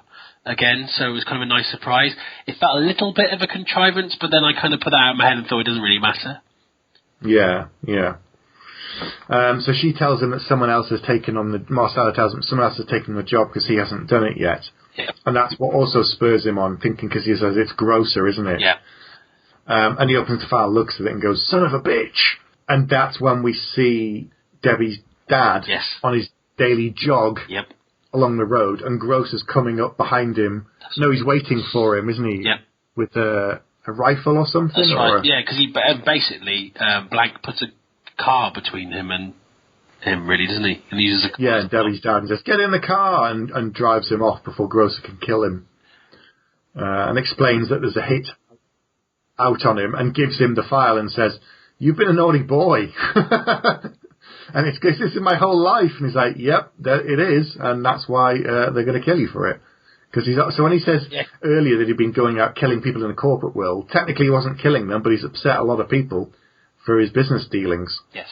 again, so it was kind of a nice surprise. It felt a little bit of a contrivance, but then I kind of put that out of my head and thought it doesn't really matter. Yeah. So she tells him that Marcella tells him someone else has taken the job because he hasn't done it yet. Yeah. And that's what also spurs him on, thinking, because he says it's grosser, isn't it? Yeah. And he opens the file, looks at it and goes, son of a bitch! And that's when we see Debi's dad on his daily jog along the road, and Grosse is coming up behind him. He's waiting for him, isn't he? Yep. With a rifle or something? That's right, yeah, because he basically, Blank puts a car between him and him, really, doesn't he? And he uses a car. Yeah, and Debi's dad says, "Get in the car," and drives him off before Grosse can kill him. And explains that there's a hit out on him, and gives him the file and says, "You've been a naughty boy." And it's this is my whole life. And he's like, "Yep, it is, and that's why they're going to kill you for it." Because so when he says earlier that he'd been going out killing people in the corporate world, technically he wasn't killing them, but he's upset a lot of people for his business dealings. Yes.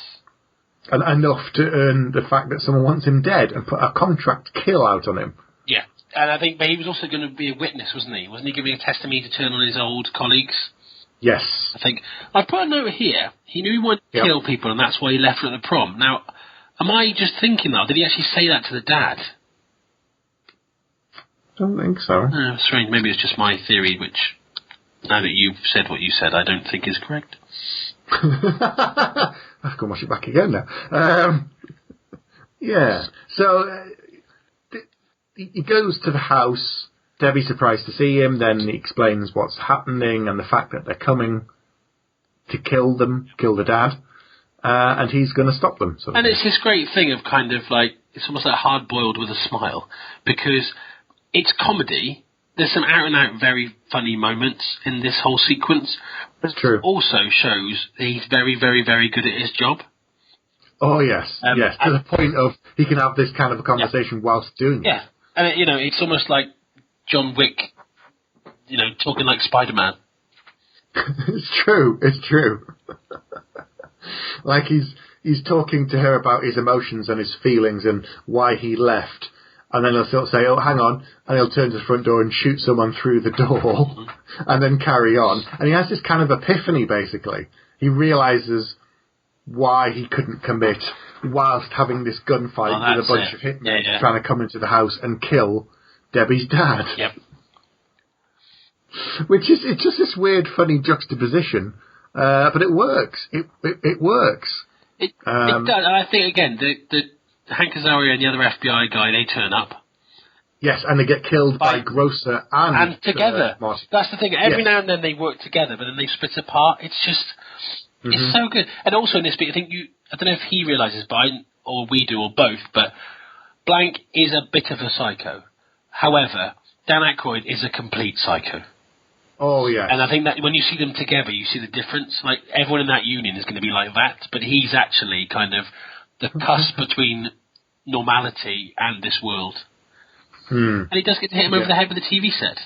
And enough to earn the fact that someone wants him dead and put a contract kill out on him. Yeah, and I think he was also going to be a witness, wasn't he? Wasn't he giving a testimony to turn on his old colleagues? Yes. I think I put a note here. He knew he wanted to kill people, and that's why he left at the prom. Now, am I just thinking that? Did he actually say that to the dad? I don't think so. No, strange. Maybe it's just my theory, which, now that you've said what you said, I don't think is correct. I can watch it back again now. Yeah. So he goes to the house. Debi's surprised to see him. Then he explains what's happening and the fact that they're coming to kill the dad, and he's going to stop them. And it's this great thing of kind of like, it's almost like hard-boiled with a smile, because it's comedy. There's some out-and-out very funny moments in this whole sequence. That's true. It also shows that he's very, very, very good at his job. Oh, yes. Yes, to the point of he can have this kind of a conversation whilst doing it. Yeah. And, it's almost like John Wick, talking like Spider-Man. It's true. Like he's talking to her about his emotions and his feelings and why he left. And then he'll sort of say, "Oh, hang on," and he'll turn to the front door and shoot someone through the door, and then carry on. And he has this kind of epiphany, basically. He realises why he couldn't commit whilst having this gunfight with a bunch of hitmen trying to come into the house and kill Debi's dad. Yep. Which is, it's just this weird, funny juxtaposition, but it works. It works. It does, and I think, again, the Hank Azaria and the other FBI guy, they turn up. Yes, and they get killed by Grosse and together. Martin. That's the thing. Every now and then they work together, but then they split apart. It's just, it's so good. And also in this bit, I don't know if he realises, or we do, or both, but Blank is a bit of a psycho. However, Dan Aykroyd is a complete psycho. Oh, yeah. And I think that when you see them together, you see the difference. Like, everyone in that union is going to be like that, but he's actually kind of the cusp between normality and this world. And he does get to hit him over the head with a TV set.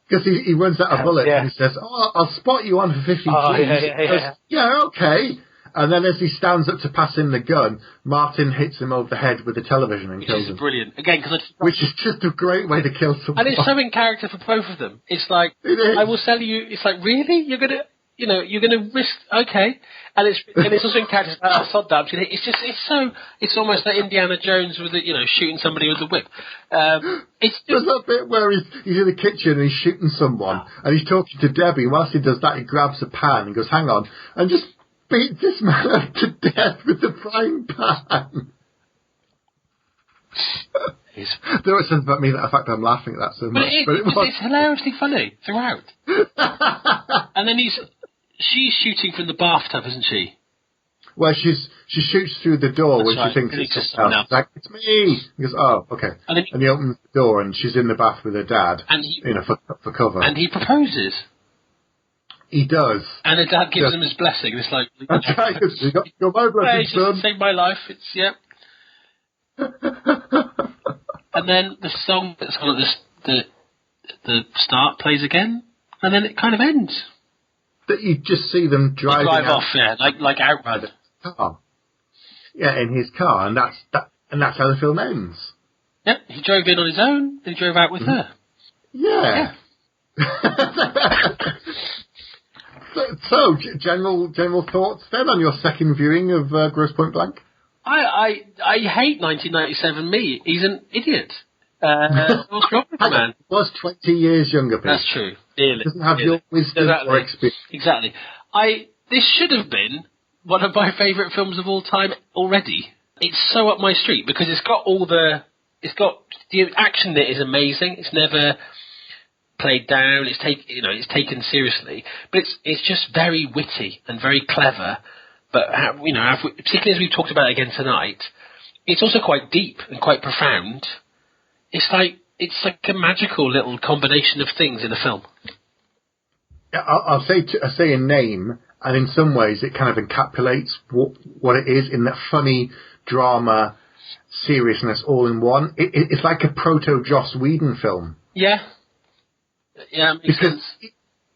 Because he runs out of bullets and he says, "Oh, I'll spot you on for 50 G's. Yeah, okay. And then as he stands up to pass him the gun, Martin hits him over the head with the television and kills him. Brilliant. Again, which is just a great way to kill someone. And it's so in character for both of them. It's like, I will sell you, it's like, really? You're going to risk, okay. And it's also in character, sod that. It's almost like Indiana Jones with shooting somebody with a whip. There's that bit where he's in the kitchen and he's shooting someone and he's talking to Debi. And whilst he does that, he grabs a pan and goes, "Hang on," and just beats this man to death with the frying pan. There was something about me that the fact I'm laughing at that so much. But it's hilariously funny throughout. And then she's shooting from the bathtub, isn't she? Well, she shoots through the door when she thinks it's someone else. Like, "It's me!" He goes, "Oh, okay." And he opens the door and she's in the bath with her dad, for cover. And he proposes. He does. And the dad gives him his blessing. It's like, "You got my blessing, son." Saved my life. And then the song that's got the start plays again, and then it kind of ends. That you just see them driving off, like Outrun. Yeah, in his car, and that's how the film ends. Yep, he drove in on his own, then he drove out with her. Yeah. So, general thoughts then on your second viewing of Grosse Point Blank? I hate 1997 me. He's an idiot. What's wrong with the man? He was 20 years younger, Pete. That's true. Really. Doesn't have your wisdom or experience. Exactly. This should have been one of my favourite films of all time already. It's so up my street because it's got the action in it is amazing. It's never played down. It's taken seriously, but it's just very witty and very clever. But particularly as we've talked about it again tonight, it's also quite deep and quite profound. It's like a magical little combination of things in a film. Yeah, I'll say a name, and in some ways it kind of encapsulates what it is in that funny drama, seriousness all in one. It's like a proto Joss Whedon film. Yeah. Yeah, because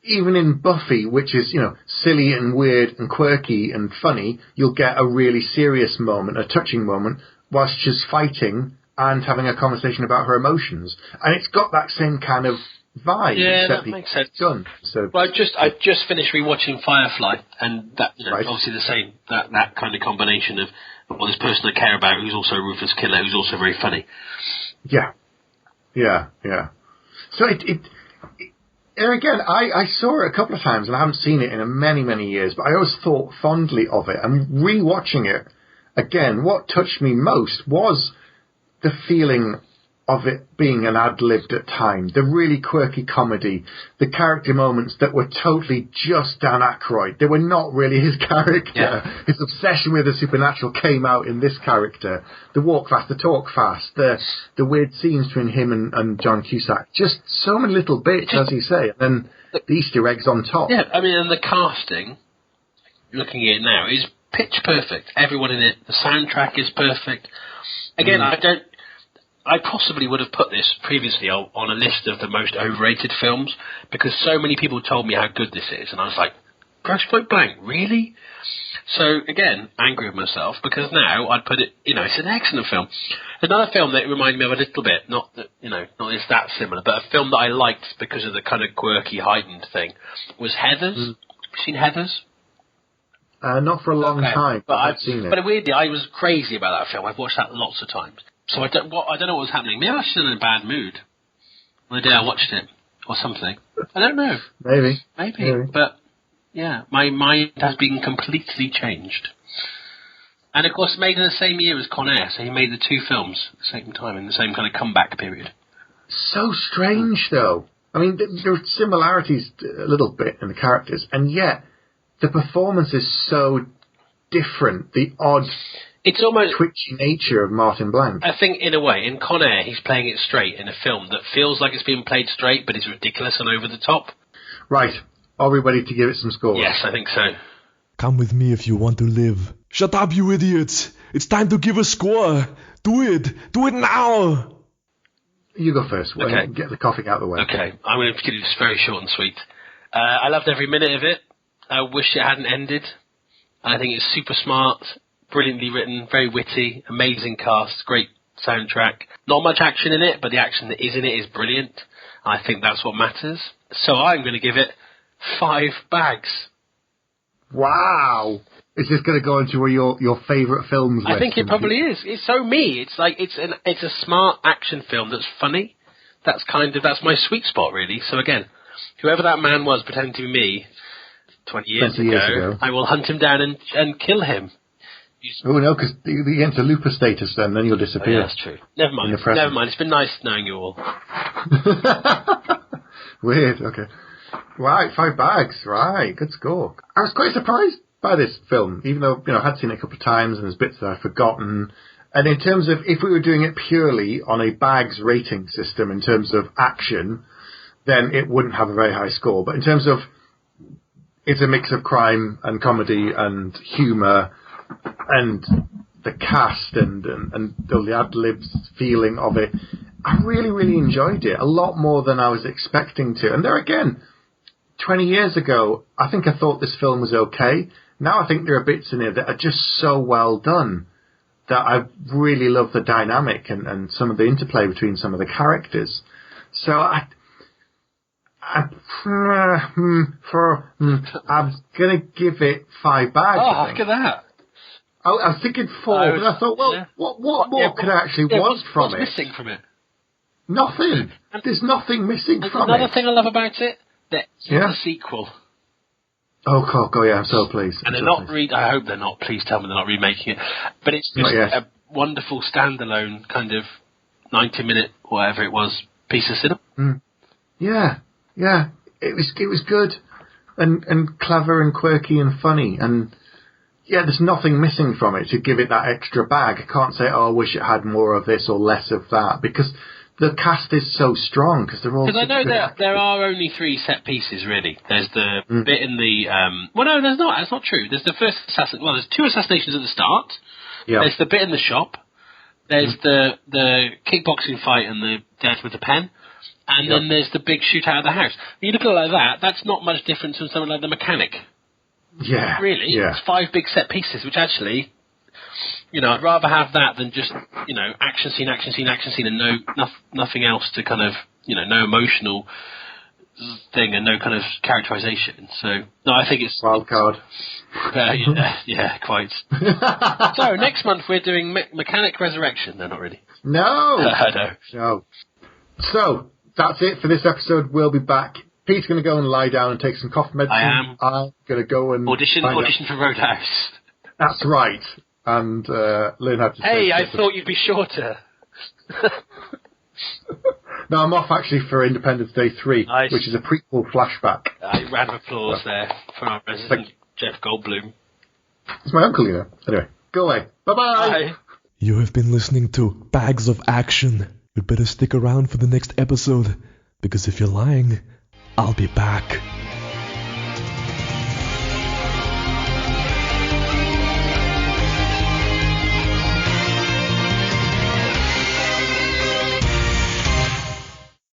even in Buffy, which is, silly and weird and quirky and funny, you'll get a really serious moment, a touching moment, whilst she's fighting and having a conversation about her emotions. And it's got that same kind of vibe. Yeah, that makes sense. Done. So, well, I just finished rewatching Firefly, and that, right. Obviously the same, that kind of combination of, this person I care about who's also a ruthless killer, who's also very funny. Yeah. So and again, I saw it a couple of times, and I haven't seen it in many, many years, but I always thought fondly of it. And rewatching it, again, what touched me most was the feeling of it being an ad-libbed at times, the really quirky comedy, the character moments that were totally just Dan Aykroyd. They were not really his character. Yeah. His obsession with the supernatural came out in this character. The walk fast, the talk fast, the weird scenes between him and John Cusack. Just so many little bits, as you say, and then the Easter eggs on top. Yeah, I mean, and the casting, looking at it now, is pitch perfect. Everyone in it, the soundtrack is perfect. Again, I possibly would have put this previously on a list of the most overrated films because so many people told me how good this is, and I was like, Grosse Point Blank, really? So again, angry with myself because now I'd put it, it's an excellent film. Another film that reminded me of a little bit, not it's that similar, but a film that I liked because of the kind of quirky, heightened thing was Heathers. Have you seen Heathers? Not for a long time, but I've seen it. But weirdly, I was crazy about that film. I've watched that lots of times. So I don't know what was happening. Maybe I was just in a bad mood on the day I watched it, or something. I don't know. Maybe. But yeah, my mind has been completely changed. And of course, made in the same year as Con Air, so he made the two films at the same time in the same kind of comeback period. So strange, though. I mean, there are similarities a little bit in the characters, and yet the performance is so different. The odd. It's almost twitchy nature of Martin Blank. I think, in a way, in Con Air, he's playing it straight in a film that feels like it's being played straight, but is ridiculous and over the top. Right. Are we ready to give it some scores? Yes, I think so. Come with me if you want to live. Shut up, you idiots. It's time to give a score. Do it. Do it now. You go first. Okay. Get the coughing out of the way. Okay. I'm going to keep this very short and sweet. I loved every minute of it. I wish it hadn't ended. I think it's super smart. Brilliantly written, very witty, amazing cast, great soundtrack. Not much action in it, but the action that is in it is brilliant. I think that's what matters. So I'm going to give it 5 bags. Wow! Is this going to go into your favourite films list? I think it probably is. It's so me. It's like it's a smart action film that's funny. That's my sweet spot, really. So again, whoever that man was pretending to be me 20 years ago, I will hunt him down and kill him. Oh, no, because you get into lupus status then you'll disappear. Oh, yeah, that's true. Never mind. It's been nice knowing you all. Weird, okay. Right, 5 bags. Right, good score. I was quite surprised by this film, even though, I had seen it a couple of times and there's bits that I've forgotten. And in terms of, if we were doing it purely on a bags rating system in terms of action, then it wouldn't have a very high score. But in terms of, it's a mix of crime and comedy and humour, and the cast and the ad-libs feeling of it, I really, really enjoyed it. A lot more than I was expecting to. And there again, 20 years ago, I think I thought this film was okay. Now I think there are bits in it that are just so well done that I really love the dynamic and some of the interplay between some of the characters. So I'm going to give it 5 bags. Oh, look at that. I was thinking 4, but I thought, what more could I actually want from it? What's missing from it? Nothing. There's nothing missing from it. Another thing I love about it, that it's not a sequel. Oh, God, yeah, I'm so pleased. And they're not I hope they're not. Please tell me they're not remaking it. But it's just a wonderful standalone kind of 90-minute, whatever it was, piece of cinema. Mm. Yeah. It was good and clever and quirky and funny. And, yeah, there's nothing missing from it to give it that extra bag. I can't say, I wish it had more of this or less of that, because the cast is so strong, because they're all... Because I know there are only 3 set pieces, really. There's the bit in the... well, no, there's not. That's not true. There's the first assassin... Well, there's 2 assassinations at the start. Yeah. There's the bit in the shop. There's the kickboxing fight and the death with the pen. And then there's the big shootout of the house. When you look at it like that, that's not much different from something like The Mechanic. Yeah. Really. Yeah. It's 5 big set pieces, which actually... I'd rather have that than just, action scene, and nothing else to kind of, no emotional thing and no kind of characterization. So, no, I think it's... Wild card. Yeah, quite. So, next month we're doing Mechanic Resurrection. No, not really. No! No. So, that's it for this episode. We'll be back. Pete's going to go and lie down and take some cough medicine. I am. I'm going to go and... Audition for Roadhouse. That's right. And learn how to... Hey, I thought you'd be shorter. No, I'm off actually for Independence Day 3, nice. Which is a prequel flashback. Round of applause there for our resident Jeff Goldblum. It's my uncle, Anyway, go away. Bye-bye. Bye. You have been listening to Bags of Action. You'd better stick around for the next episode, because if you're lying, I'll be back.